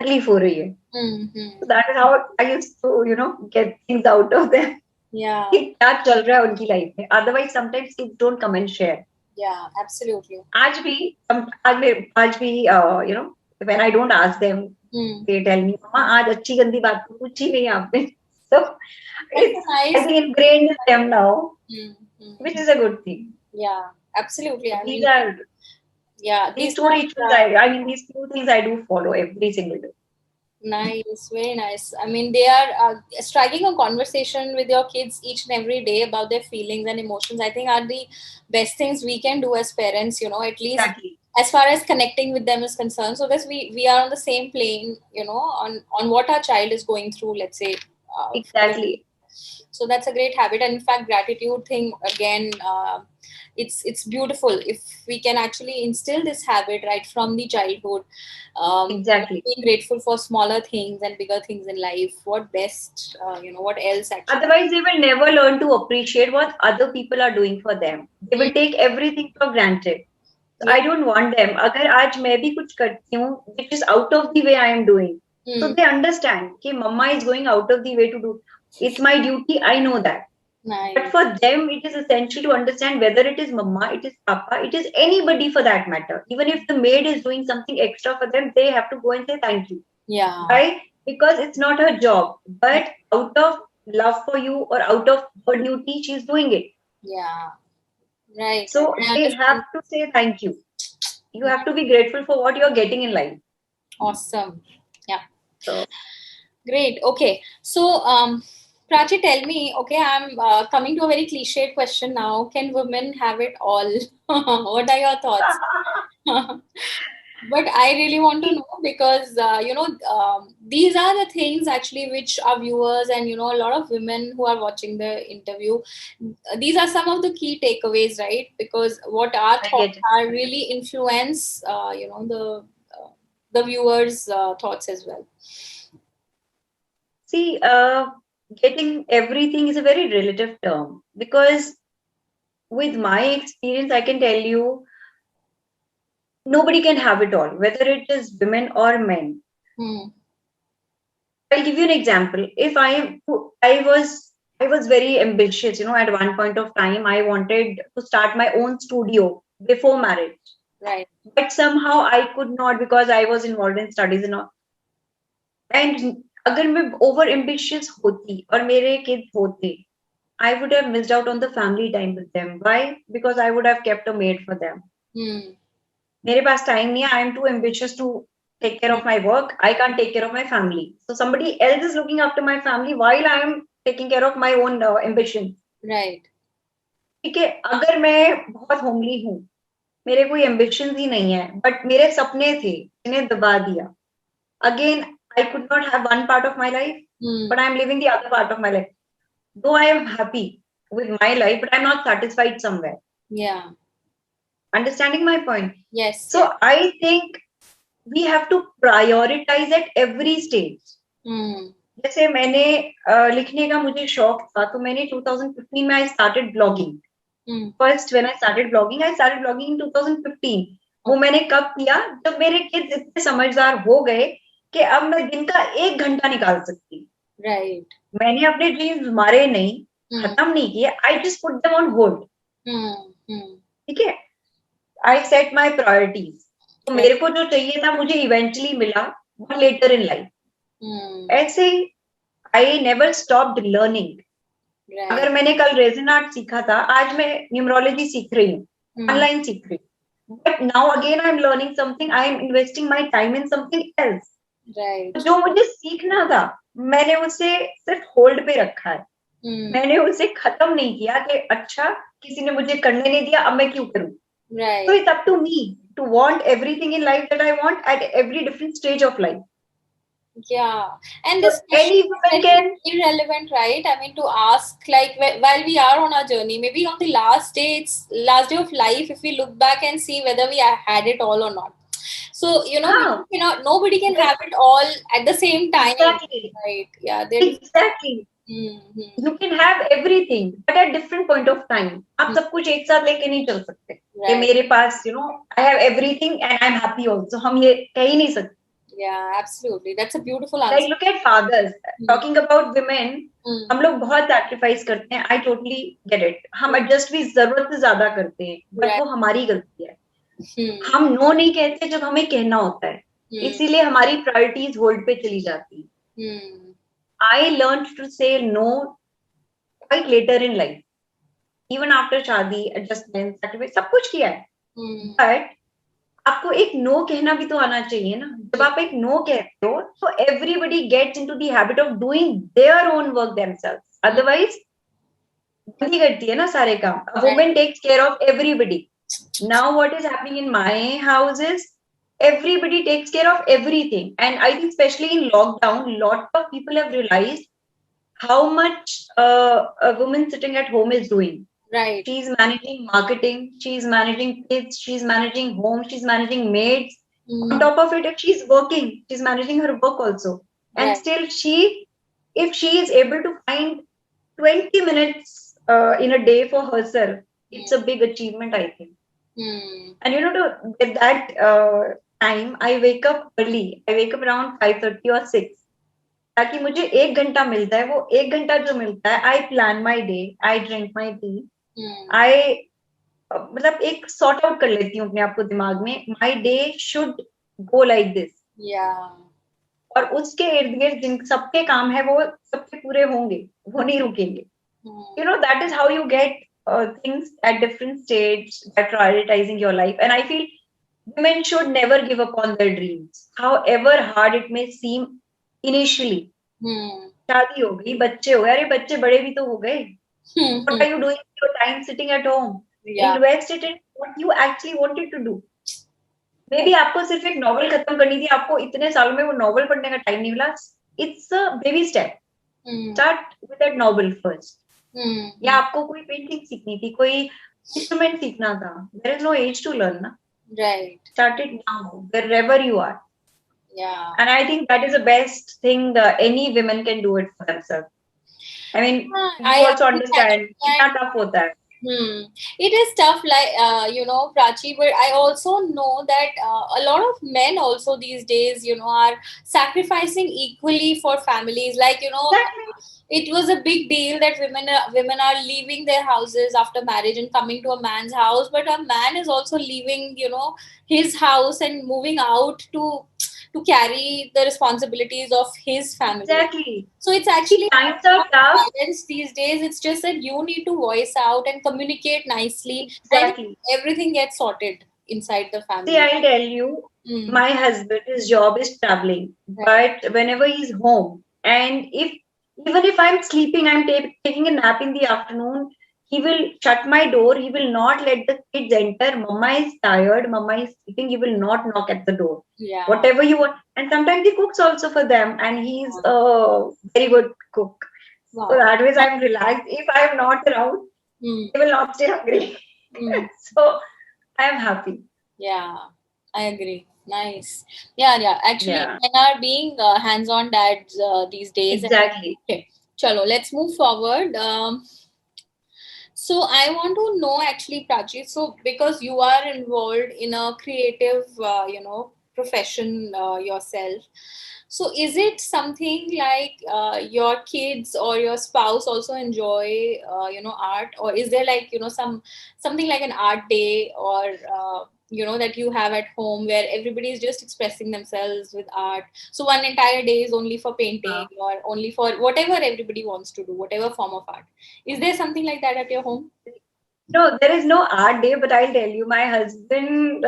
Speaker 2: तकलीफ हो रही है. So that is how I used to get things out of them.
Speaker 1: Yeah.
Speaker 2: कि क्या चल रहा है उनकी लाइफ में. Otherwise sometimes kids don't come and share.
Speaker 1: Yeah, absolutely.
Speaker 2: आज भी when I don't ask them, they tell me, "Mama, आज अच्छी गंदी बात तो पूछी नहीं आपने." So
Speaker 1: That's
Speaker 2: it's
Speaker 1: a
Speaker 2: I
Speaker 1: nice.
Speaker 2: think ingrained in them now,
Speaker 1: Hmm.
Speaker 2: which is a good thing.
Speaker 1: Yeah, absolutely. I
Speaker 2: These
Speaker 1: mean,
Speaker 2: are
Speaker 1: yeah,
Speaker 2: these
Speaker 1: these
Speaker 2: two
Speaker 1: are
Speaker 2: rituals. I mean these two things I do follow every single day.
Speaker 1: nice, very nice. I mean, they are striking a conversation with your kids each and every day about their feelings and emotions. I think are the best things we can do as parents. At least
Speaker 2: Exactly.
Speaker 1: as far as connecting with them is concerned, so that we are on the same plane, on what our child is going through, let's say.
Speaker 2: Exactly.
Speaker 1: So that's a great habit, and in fact, gratitude thing again, it's beautiful if we can actually instill this habit right from the childhood.
Speaker 2: Exactly.
Speaker 1: Being grateful for smaller things and bigger things in life. What best, what else actually?
Speaker 2: Otherwise, they will never learn to appreciate what other people are doing for them. They will take everything for granted. So I don't want them. अगर आज मैं भी कुछ करती हूँ, which is out of the way I am doing, so they understand कि mama is going out of the way to do. It's my duty. I know that.
Speaker 1: Nice.
Speaker 2: But for them, it is essential to understand whether it is mama, it is papa, it is anybody for that matter. Even if the maid is doing something extra for them, they have to go and say thank you.
Speaker 1: Yeah.
Speaker 2: Right? Because it's not her job, but out of love for you or out of her duty, she's doing it.
Speaker 1: Yeah. Right.
Speaker 2: So they have to say thank you. You have to be grateful for what you're getting in life.
Speaker 1: Awesome. Yeah.
Speaker 2: So
Speaker 1: great. Okay. So, Prachi, tell me, okay, I'm coming to a very cliched question now. Can women have it all? What are your thoughts? But I really want to know because, these are the things actually which our viewers and, a lot of women who are watching the interview, these are some of the key takeaways, right? Because what our thoughts are really influence, the viewers' thoughts as well.
Speaker 2: See, getting everything is a very relative term because with my experience, I can tell you, nobody can have it all, whether it is women or men. I'll give you an example. If I was very ambitious, at one point of time, I wanted to start my own studio before marriage.
Speaker 1: Right.
Speaker 2: But somehow I could not because I was involved in studies and all. And अगर मैं over ambitious होती और मेरे kids होते, I would have missed out on the family time with them. Why? Because I would have kept a maid for them. मेरे पास time नहीं है. I am too ambitious to take care of my work. I can't take care of my family. So somebody else is looking after my family while I am taking care of my own ambition.
Speaker 1: Right.
Speaker 2: ठीक है. अगर मैं बहुत homely हूँ, मेरे कोई ambitions ही नहीं है, but मेरे सपने थे, जिन्हें दबा दिया. Again, I could not have one part of my life, but I'm living the other part of my life. Though I am happy with my life, but I'm not satisfied somewhere.
Speaker 1: Yeah.
Speaker 2: Understanding my point?
Speaker 1: Yes.
Speaker 2: So yes. I think we have to prioritize at every stage. जैसे मैंने लिखने का मुझे शौक था, तो मैंने 2015 में I started blogging. First, when I started blogging in 2015. वो मैंने कब किया? जब मेरे kids इतने समझदार हो गए कि अब मैं दिन का 1 घंटा निकाल सकती.
Speaker 1: Right.
Speaker 2: मैंने अपने ड्रीम्स मारे नहीं, खत्म नहीं किए. I just put them on hold. ठीक है? I set my priorities. तो मेरे को जो चाहिए था मुझे eventually मिला, but later in life. ऐसे ही I never stopped learning. Right. अगर मैंने कल रेजिन आर्ट सीखा था, आज मैं न्यूमरोलॉजी सीख रही हूँ, ऑनलाइन सीख रही हूँ. But now again I'm learning something. I am investing my time in something else.
Speaker 1: Right.
Speaker 2: जो मुझे सीखना था, मैंने उसे सिर्फ होल्ड पे रखा है. मैंने उसे खत्म नहीं किया कि अच्छा किसी ने मुझे करने नहीं दिया, अब मैं क्यों करूं.
Speaker 1: Right.
Speaker 2: So it's up to me to want everything in life that I want at every different stage of life.
Speaker 1: Yeah, and
Speaker 2: so
Speaker 1: this question is irrelevant, right? I mean, to ask like while we are on our journey, maybe on the last day of life, if we look back and see whether we had it all or not. So nobody can have it all at the same time.
Speaker 2: Exactly.
Speaker 1: Right? Yeah.
Speaker 2: Exactly. You can have everything, but at different point of time. आप सब कुछ एक साथ लेके नहीं चल सकते. कि मेरे पास, I have everything and I'm happy also. हम ये कह ही नहीं सकते.
Speaker 1: Yeah, absolutely. That's a beautiful answer.
Speaker 2: Like look at fathers. Talking about women, हम लोग बहुत sacrifice करते हैं. I totally get it. हम adjust भी जरूरत से ज्यादा करते हैं, but वो हमारी गलती है. हम no नहीं कहते जब हमें कहना होता है. इसीलिए हमारी priorities hold पे चली जाती है. I learned to say no quite later in life. Even after शादी, adjustments, sacrifice, सब कुछ किया है. But आपको एक नो कहना भी तो आना चाहिए ना. जब आप एक नो कहते हो, तो everybody gets into the habit of doing their own work themselves. Otherwise, बंदी करती है ना सारे काम. A woman takes care of everybody. Now what is happening in my house is everybody takes care of everything. And I think especially in lockdown, lot of people have realized how much a woman sitting at home is doing.
Speaker 1: Right.
Speaker 2: She's managing marketing, she's managing kids, she's managing home, she's managing maids. On top of it, if she's working, she's managing her work also. And
Speaker 1: Right.
Speaker 2: still if she is able to find 20 minutes in a day for herself, it's a big achievement, I think. And to get that time, I wake up early. I wake up around 5:30 or 6. ताकि मुझे 1 घंटा मिलता है, वो 1 घंटा जो मिलता है, I plan my day, I drink my tea, I मतलब एक सॉर्ट आउट कर लेती हूँ अपने आप को दिमाग में, my day should go like this.
Speaker 1: Yeah.
Speaker 2: और उसके इर्द गिर्द जिन सबके काम है वो सबके पूरे होंगे, वो नहीं रुकेंगे. That is how you get things at different stages by prioritizing your life. And I feel women should never give up on their dreams, however hard it may seem initially. शादी हो गई, बच्चे हो गए, अरे बच्चे बड़े भी तो हो गए. What are you doing with your time sitting at home? Invest it in what you actually wanted to do. May be आपको सिर्फ एक नॉवल खत्म करनी थी, आपको इतने सालों में वो नॉवल पढ़ने का टाइम नहीं मिला. It's a baby step. Start with that novel first. या आपको कोई पेंटिंग सीखनी थी, कोई इंस्ट्रूमेंट सीखना था, there is no age to learn ना.
Speaker 1: Right.
Speaker 2: Start it now, wherever you are.
Speaker 1: Yeah.
Speaker 2: And I think that is the best thing any women can do it for themselves. I mean, you also understand कितना tough होता है.
Speaker 1: It is tough, like Prachi, but I also know that a lot of men also these days, are sacrificing equally for families. Like, it was a big deal that women are leaving their houses after marriage and coming to a man's house, but a man is also leaving, his house and moving out to carry the responsibilities of his family.
Speaker 2: Exactly.
Speaker 1: So it's actually
Speaker 2: times are tough.
Speaker 1: Violence these days. It's just that you need to voice out and communicate nicely.
Speaker 2: Exactly.
Speaker 1: And everything gets sorted inside the family.
Speaker 2: See, I'll tell you, my husband, his job is traveling, but whenever he's home, and even if I'm sleeping, I'm taking a nap in the afternoon, he will shut my door. He will not let the kids enter. Mama is tired. Mama is sleeping. He will not knock at the door.
Speaker 1: Yeah.
Speaker 2: Whatever you want. And sometimes he cooks also for them. And he's a very good cook. Wow. So that way I'm relaxed. If I'm not around, they will not stay hungry. So I am happy.
Speaker 1: Yeah, I agree. Nice. Yeah. Actually, men are being hands-on dads these days.
Speaker 2: Exactly.
Speaker 1: Okay. Chalo, let's move forward. So I want to know actually, Prachi, so because you are involved in a creative, profession yourself, so is it something like your kids or your spouse also enjoy, art, or is there like, something like an art day or, that you have at home where everybody is just expressing themselves with art? So one entire day is only for painting or only for whatever everybody wants to do, whatever form of art. Is there something like that at your home?
Speaker 2: No, there is no art day, but I'll tell you, my husband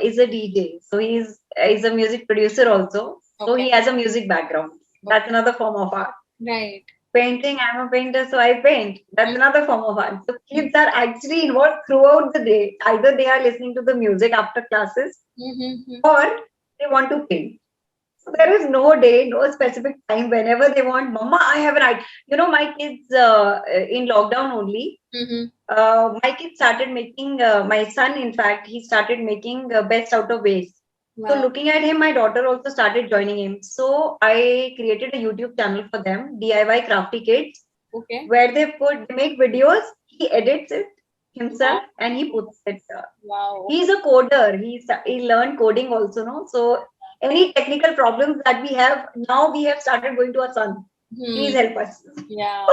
Speaker 2: is a DJ. So he's a music producer also. Okay. So he has a music background. That's another form of art.
Speaker 1: Right.
Speaker 2: Painting, I'm a painter, so I paint. That's another form of art. So kids are actually involved throughout the day. Either they are listening to the music after classes or they want to paint. So there is no day, no specific time. Whenever they want, Mama, I have an idea. My kids in lockdown only, my kids started making, my son, in fact, he started making best out of waste. Wow. So looking at him, my daughter also started joining him. So I created a YouTube channel for them, DIY Crafty Kids, where they make videos. He edits it himself and he puts it.
Speaker 1: Wow.
Speaker 2: He's a coder. He learned coding also, no? So any technical problems that we have now, we have started going to our son. Please help us.
Speaker 1: Yeah.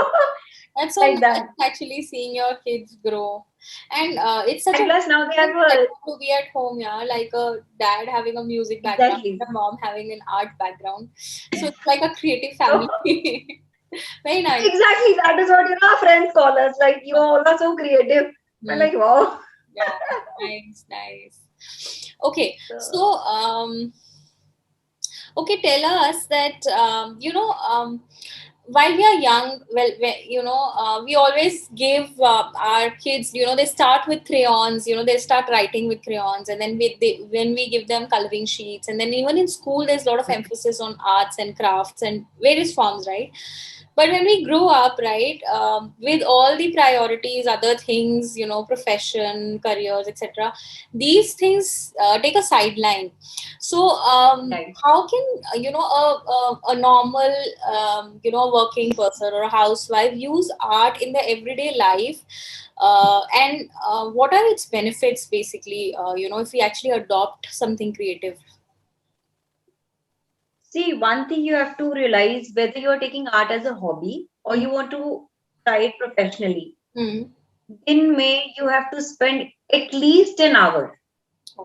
Speaker 1: That's so like nice actually seeing your kids grow. And it's such
Speaker 2: plus now they have
Speaker 1: to be at home, like a dad having a music background, a mom having an art background. So it's like a creative family. Very nice.
Speaker 2: Exactly. That is what our friends call us. Like, you all are so creative. I'm like, wow.
Speaker 1: Yeah, nice. Okay. So okay, tell us that while we are young, well, we always give our kids, they start with crayons, they start writing with crayons, and then when we give them coloring sheets, and then even in school, there's a lot of emphasis on arts and crafts and various forms, right? But when we grow up, right, with all the priorities, other things, profession, careers, etc., these things take a sideline. So,
Speaker 2: Right.
Speaker 1: how can a normal working person or a housewife use art in their everyday life? And what are its benefits, basically? If we actually adopt something creative.
Speaker 2: See, one thing you have to realize whether you're taking art as a hobby or
Speaker 1: Mm.
Speaker 2: you want to try it professionally.
Speaker 1: Mm.
Speaker 2: In May, you have to spend at least an hour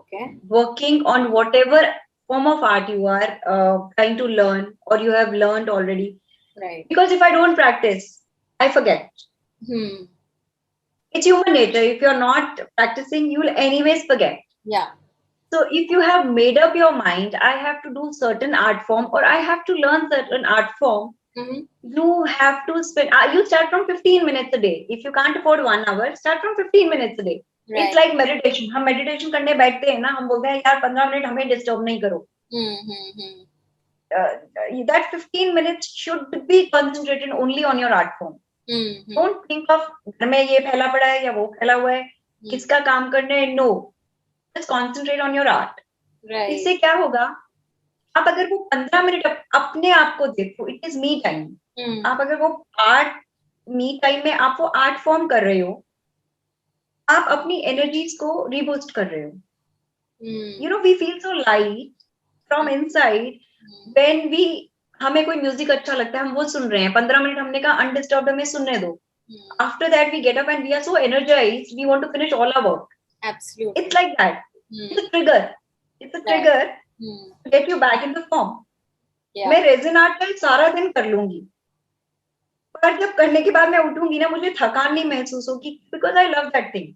Speaker 1: Okay.
Speaker 2: working on whatever form of art you are trying to learn or you have learned already.
Speaker 1: Right.
Speaker 2: Because if I don't practice, I forget.
Speaker 1: Hmm.
Speaker 2: It's human nature. If you're not practicing, you will anyways forget.
Speaker 1: Yeah.
Speaker 2: So if you have made up your mind, I have to do certain art form or I have to learn certain art form,
Speaker 1: Mm-hmm.
Speaker 2: you have to spend, you start from 15 minutes a day. If you can't afford 1 hour, start from 15 minutes a day. It's
Speaker 1: Right.
Speaker 2: like meditation. हम meditation करने बैठते हैं ना, हम बोलते हैं यार 15 minute हमें disturb नहीं करो.
Speaker 1: Mm-hmm.
Speaker 2: That 15 minutes should be concentrated only on your art form.
Speaker 1: Mm-hmm.
Speaker 2: Don't think of घर में ये फैला पड़ा है या वो फैला हुआ है, किसका काम करने है. No, just concentrate on your art.
Speaker 1: Right.
Speaker 2: इससे क्या होगा, आप अगर वो 15 मिनट अपने आप को देखो, इट इज मी टाइम. आप अगर वो आर्ट मी टाइम में आप वो आर्ट फॉर्म कर रहे हो, आप अपनी एनर्जीज को रीबूस्ट कर रहे हो. You know we feel so light from inside when we, हमें कोई म्यूजिक अच्छा लगता है, हम वो सुन रहे हैं 15 मिनट, हमने कहा अनडिस्टर्ब्ड हमें सुनने दो. After that we get up and we are so energized, we want to finish all our work.
Speaker 1: Absolutely.
Speaker 2: It's like that. It's a trigger. It's a trigger to get you back in the form.
Speaker 1: Yeah.
Speaker 2: मैं resin art का सारा दिन कर लूंगी, पर जब करने के बाद मैं उठूंगी ना, मुझे थकान नहीं महसूस होगी, because I love that thing.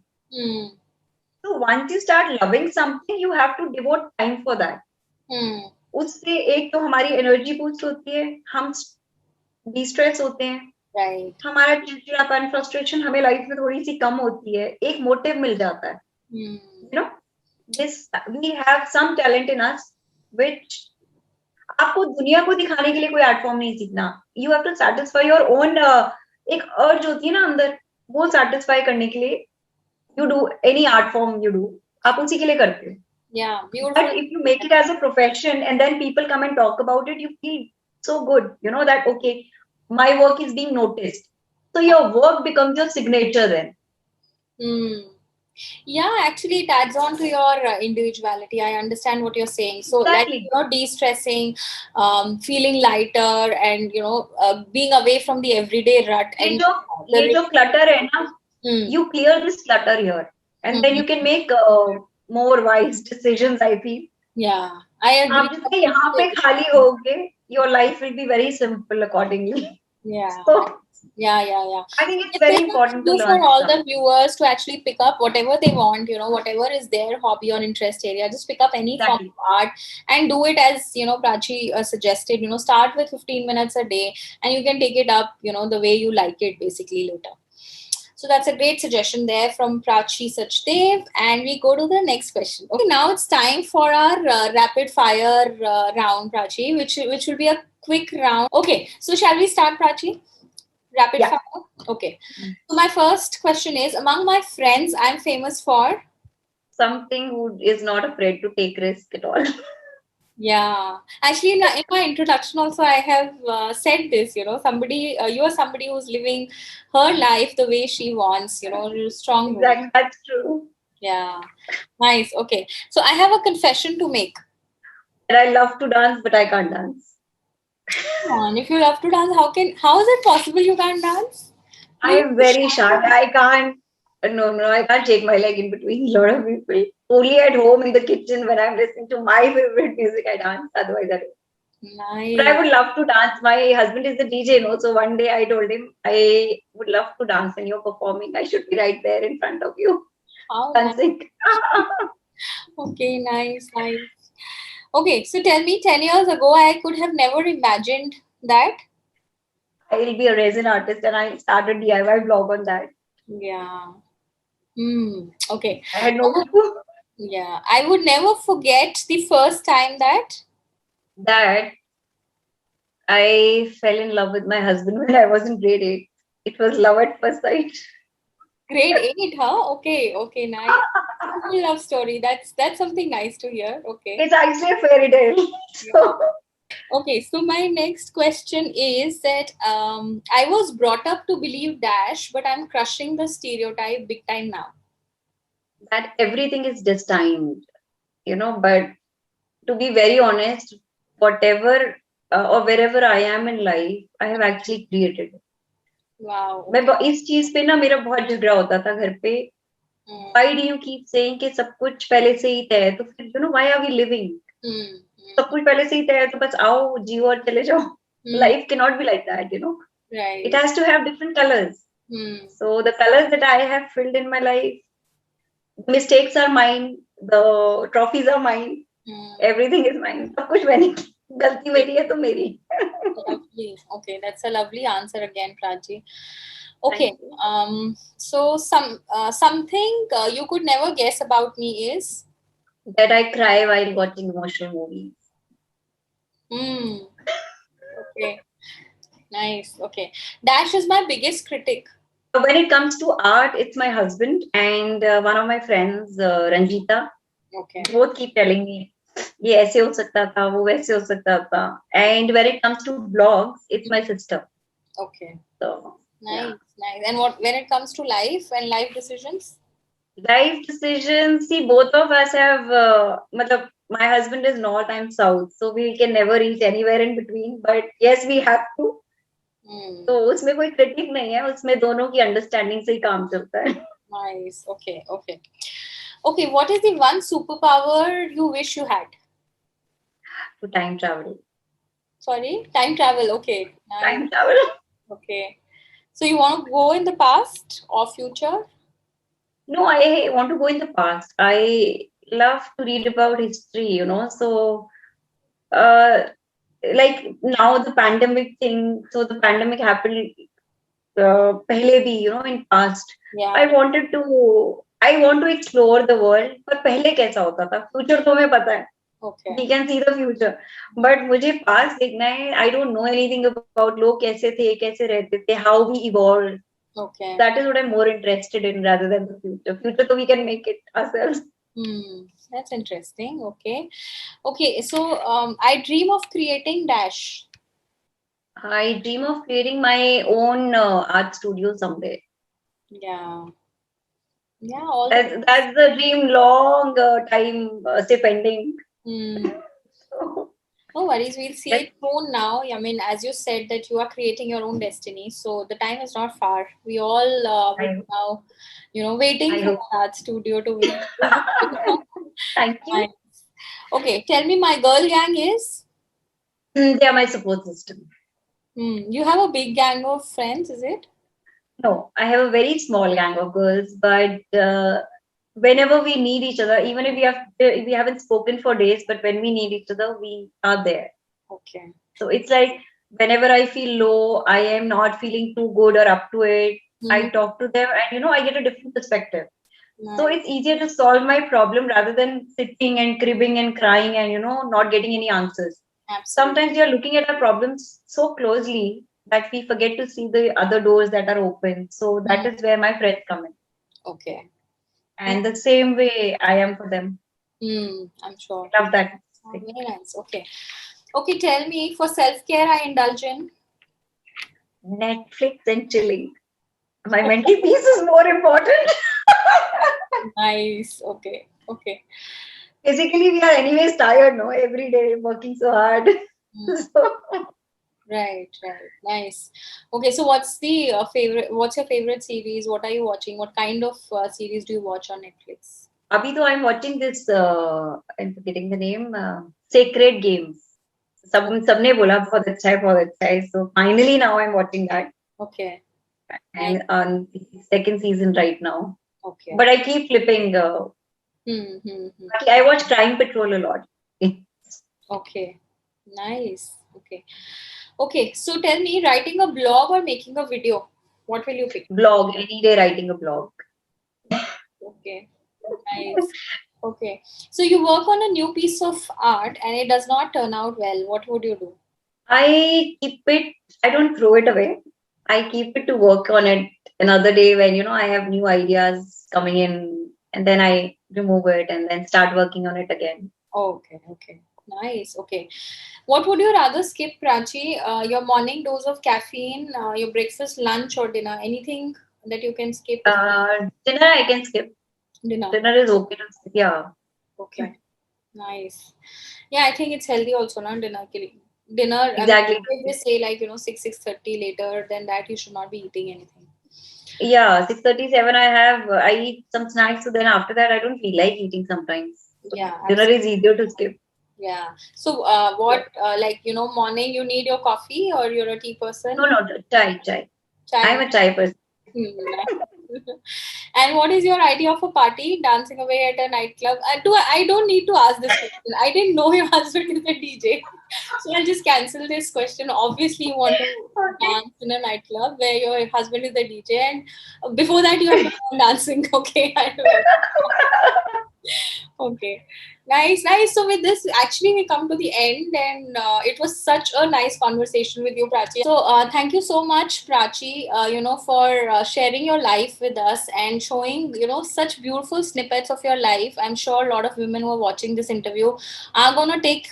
Speaker 2: So once you start loving something, you have to devote time for that. उससे एक तो हमारी एनर्जी बूस्ट होती है, हम डिस्ट्रेस होते हैं,
Speaker 1: Right.
Speaker 2: हमारा चिड़चिड़ापन, फ्रस्ट्रेशन हमें लाइफ में थोड़ी सी कम होती है, एक मोटिव मिल जाता है. You know, this we have some talent in us which आपको दुनिया को दिखाने के लिए कोई आर्ट फॉर्म नहीं सीखना. You have to satisfy your own, एक अर्ज होती है ना अंदर, वो सेटिस्फाई करने के लिए you do any art form, you do, आप उसी के लिए करते हो.
Speaker 1: Yeah.
Speaker 2: But
Speaker 1: Beautiful.
Speaker 2: if you make it as a profession and then people come and talk about it, you feel so good, you know, that okay, my work is being noticed. So your work becomes your signature then.
Speaker 1: Yeah, actually, it adds on to your individuality. I understand what you're saying. So,
Speaker 2: Exactly.
Speaker 1: like, de-stressing, feeling lighter, and being away from the everyday rut. And
Speaker 2: ये जो clutter है ना, you clear this clutter here, and then you can make more wise decisions, I feel.
Speaker 1: Yeah, I agree.
Speaker 2: आप जितने यहाँ पे खाली होगे, your life will be very simple accordingly.
Speaker 1: Yeah.
Speaker 2: So,
Speaker 1: yeah.
Speaker 2: I think it's very important to learn
Speaker 1: for all
Speaker 2: stuff.
Speaker 1: the viewers to actually pick up whatever they want, whatever is their hobby or interest area. Just pick up any form
Speaker 2: Exactly.
Speaker 1: of art and do it as, Prachi suggested. Start with 15 minutes a day and you can take it up, the way you like it basically later. So that's a great suggestion there from Prachi Sachdev. And we go to the next question. Okay, now it's time for our rapid fire round, Prachi, which will be a quick round. Okay, so shall we start, Prachi? Rapid fire? Okay. So my first question is, among my friends, I'm famous for?
Speaker 2: Something who is not afraid to take risk at all.
Speaker 1: Yeah. Actually, in my introduction also, I have said this, somebody, you are somebody who's living her life the way she wants, strong woman.
Speaker 2: Exactly, that's true.
Speaker 1: Yeah. Nice. Okay. So I have a confession to make.
Speaker 2: And I love to dance, but I can't dance.
Speaker 1: Come on, if you love to dance, how is it possible you can't dance?
Speaker 2: I am very shy. I can't. No, I can't shake my leg in between a lot of people. Only at home in the kitchen when I'm listening to my favorite music, I dance. Otherwise, I don't.
Speaker 1: Nice.
Speaker 2: But I would love to dance. My husband is the DJ, so one day I told him I would love to dance when you're performing. I should be right there in front of you, dancing.
Speaker 1: Okay, nice. Okay, so tell me, 10 years ago, I could have never imagined that.
Speaker 2: I'll be a resin artist, and I started DIY blog on that.
Speaker 1: Yeah. Okay.
Speaker 2: I had no clue
Speaker 1: Yeah. I would never forget the first time that.
Speaker 2: that I fell in love with my husband when I was in grade 8. It was love at first sight.
Speaker 1: Grade 8, huh? Okay. Okay. Nice. Simple love story. That's something nice to hear. Okay.
Speaker 2: It's actually a fairy tale.
Speaker 1: Yeah.
Speaker 2: So
Speaker 1: Okay, so my next question is that I was brought up to believe Dash, but I'm crushing the stereotype big time now.
Speaker 2: that everything is destined, but to be very honest, whatever or wherever I am in life, I have actually created.
Speaker 1: Wow.
Speaker 2: मैं
Speaker 1: Okay.
Speaker 2: इस चीज पे ना मेरा बहुत झगड़ा होता था घर पे.
Speaker 1: Mm,
Speaker 2: Why do you keep saying कि सब कुछ पहले से ही तय है? तो फिर why are we living?
Speaker 1: mm,
Speaker 2: सब कुछ पहले से ही तय है तो बस आओ जियो और चले जाओ.
Speaker 1: mm,
Speaker 2: Life cannot be like that. It
Speaker 1: right.
Speaker 2: has to have different colors.
Speaker 1: Mm,
Speaker 2: So the colors that I have filled in my life, the mistakes are mine, the trophies are mine,
Speaker 1: mm.
Speaker 2: everything is mine. सब कुछ मैंने की. गलती मेरी है तो मेरी.
Speaker 1: Lovely. Okay, that's a lovely answer again, Prachi.
Speaker 2: Thank
Speaker 1: Okay.
Speaker 2: you.
Speaker 1: So something you could never guess about me is.
Speaker 2: That I cry while watching emotional movies.
Speaker 1: Hmm. Okay. Nice. Okay. Dash is my biggest critic.
Speaker 2: When it comes to art, it's my husband and one of my friends, Ranjita.
Speaker 1: Okay.
Speaker 2: Both keep telling me, ये ऐसे हो सकता था, वो वैसे हो सकता था. And when it comes to blogs, it's my sister.
Speaker 1: Okay.
Speaker 2: So
Speaker 1: Nice,
Speaker 2: yeah.
Speaker 1: nice. And what when it comes to life and life decisions?
Speaker 2: Life decisions. See, both of us have. मतलब, my husband is north, I'm south, so we can never reach anywhere in between. But yes, we have to.
Speaker 1: Hmm.
Speaker 2: तो उसमें कोई critic नहीं है, उसमें दोनों की understanding से ही काम चलता है.
Speaker 1: Nice. Okay, okay. Okay, what is the one superpower you wish you had?
Speaker 2: To time travel.
Speaker 1: Sorry, time travel. Okay, nice.
Speaker 2: Time travel.
Speaker 1: Okay. So you want to go in the past or future?
Speaker 2: No, I want to go in the past. I love to read about history. So, uh, like now the pandemic thing. So the pandemic happened पहले भी, in past.
Speaker 1: Yeah.
Speaker 2: I want to explore the world. पर पहले कैसा होता था? Future तो हमें पता है.
Speaker 1: Okay.
Speaker 2: We can see the future. But मुझे past देखना है. I don't know anything about लोग कैसे थे, कैसे रहते थे, how we evolved.
Speaker 1: Okay.
Speaker 2: That is what I'm more interested in rather than the future. Future, so we can make it ourselves.
Speaker 1: That's interesting. Okay. Okay. So I dream of creating Dash.
Speaker 2: I dream of creating my own art studio someday.
Speaker 1: Yeah. Yeah. All the
Speaker 2: That's the dream. Long time say pending. So,
Speaker 1: No worries, we'll see
Speaker 2: yes,
Speaker 1: it soon now. I mean, as you said that you are creating your own destiny, so the time is not far. We all would
Speaker 2: I,
Speaker 1: now, waiting
Speaker 2: I
Speaker 1: for
Speaker 2: hope.
Speaker 1: an art studio to visit.
Speaker 2: Thank you.
Speaker 1: Nice. Okay, tell me, my girl gang is?
Speaker 2: They are my support system.
Speaker 1: You have a big gang of friends, is it?
Speaker 2: No, I have a very small gang of girls, but whenever we need each other, even if we haven't spoken for days, but when we need each other, we are there.
Speaker 1: Okay.
Speaker 2: So it's like whenever I feel low, I am not feeling too good or up to it, I talk to them and I get a different perspective. So
Speaker 1: Nice.
Speaker 2: it's easier to solve my problem rather than sitting and cribbing and crying and not getting any answers.
Speaker 1: Absolutely.
Speaker 2: Sometimes we are looking at our problems so closely that we forget to see the other doors that are open. So that is where my friends come in.
Speaker 1: Okay.
Speaker 2: And the same way I am for them.
Speaker 1: I'm sure.
Speaker 2: Love that.
Speaker 1: Oh, very nice. Okay. Okay, tell me, for self-care I indulge in?
Speaker 2: Netflix and chilling. My mental peace is more important.
Speaker 1: Nice. Okay. Okay.
Speaker 2: Physically, we are anyways tired, no? Every day working so hard. So,
Speaker 1: Right. Nice. Okay, so what's the favorite? What's your favorite series? What are you watching? What kind of series do you watch on Netflix?
Speaker 2: Abhi to I'm watching this. I'm forgetting the name. Sacred Games. सबने बोला बहुत अच्छा है. So finally now I'm watching that.
Speaker 1: Okay.
Speaker 2: And on the second season right now.
Speaker 1: Okay.
Speaker 2: But I keep flipping. I watch Crime Patrol a lot.
Speaker 1: Okay. Nice. Okay. Okay, so tell me, writing a blog or making a video? What will you pick?
Speaker 2: Blog, any day writing a blog.
Speaker 1: Okay, nice. Okay, so you work on a new piece of art and it does not turn out well. What would you do?
Speaker 2: I keep it, I don't throw it away. I keep it to work on it another day when, I have new ideas coming in, and then I remove it and then start working on it again.
Speaker 1: Okay, okay. Nice. Okay. What would you rather skip, Prachi? Your morning dose of caffeine, your breakfast, lunch, or dinner? Anything that you can skip?
Speaker 2: Dinner I can skip.
Speaker 1: Dinner.
Speaker 2: Dinner is okay to skip. Yeah,
Speaker 1: Okay. Nice. Yeah, I think it's healthy also, not dinner. Dinner, I mean,
Speaker 2: exactly.
Speaker 1: if they say like, 6:30 later, then that you should not be eating anything.
Speaker 2: Yeah, 6:37 I eat some snacks, so then after that I don't feel like eating sometimes. So
Speaker 1: Yeah,
Speaker 2: dinner
Speaker 1: absolutely.
Speaker 2: is easier to skip.
Speaker 1: Yeah. So, morning you need your coffee or you're a tea
Speaker 2: No,
Speaker 1: person?
Speaker 2: no, chai.
Speaker 1: Chai.
Speaker 2: I'm a chai person.
Speaker 1: And what is your idea of a party? Dancing away at a nightclub? I don't need to ask this question. I didn't know your husband is a DJ. So I'll just cancel this question. Obviously, you want to
Speaker 2: Okay.
Speaker 1: dance in a nightclub where your husband is the DJ, and before that, you have been dancing. Okay, I don't know. Okay, nice, nice. So with this, actually, we come to the end, and it was such a nice conversation with you, Prachi. So thank you so much, Prachi. For sharing your life with us and showing such beautiful snippets of your life. I'm sure a lot of women who are watching this interview are gonna take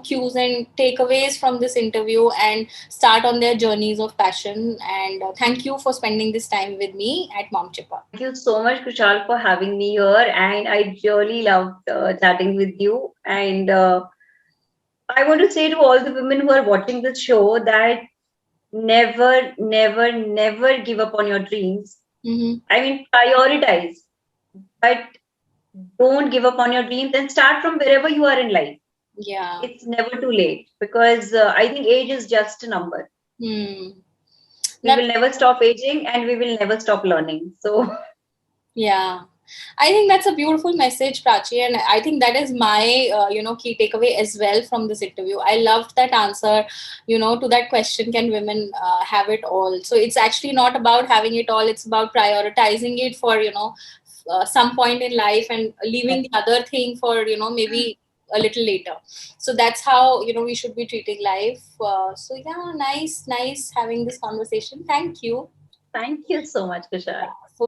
Speaker 1: cues and takeaways from this interview and start on their journeys of passion. And thank you for spending this time with me at Mom Chippa.
Speaker 2: Thank you so much, Kushal, for having me here, and I really loved chatting with you. And I want to say to all the women who are watching this show that never give up on your dreams.
Speaker 1: Mm-hmm.
Speaker 2: I mean, prioritize, but don't give up on your dreams and start from wherever you are in life.
Speaker 1: Yeah.
Speaker 2: It's never too late because I think age is just a number.
Speaker 1: Hmm.
Speaker 2: We
Speaker 1: That's
Speaker 2: will never stop aging and we will never stop learning. So,
Speaker 1: Yeah, I think that's a beautiful message, Prachi, and I think that is my key takeaway as well from this interview. I loved that answer, to that question: Can women have it all? So it's actually not about having it all; it's about prioritizing it for some point in life and leaving the other thing for maybe a little later. So that's how we should be treating life. So yeah, nice having this conversation. Thank you.
Speaker 2: thank you so much, Kushal.
Speaker 1: So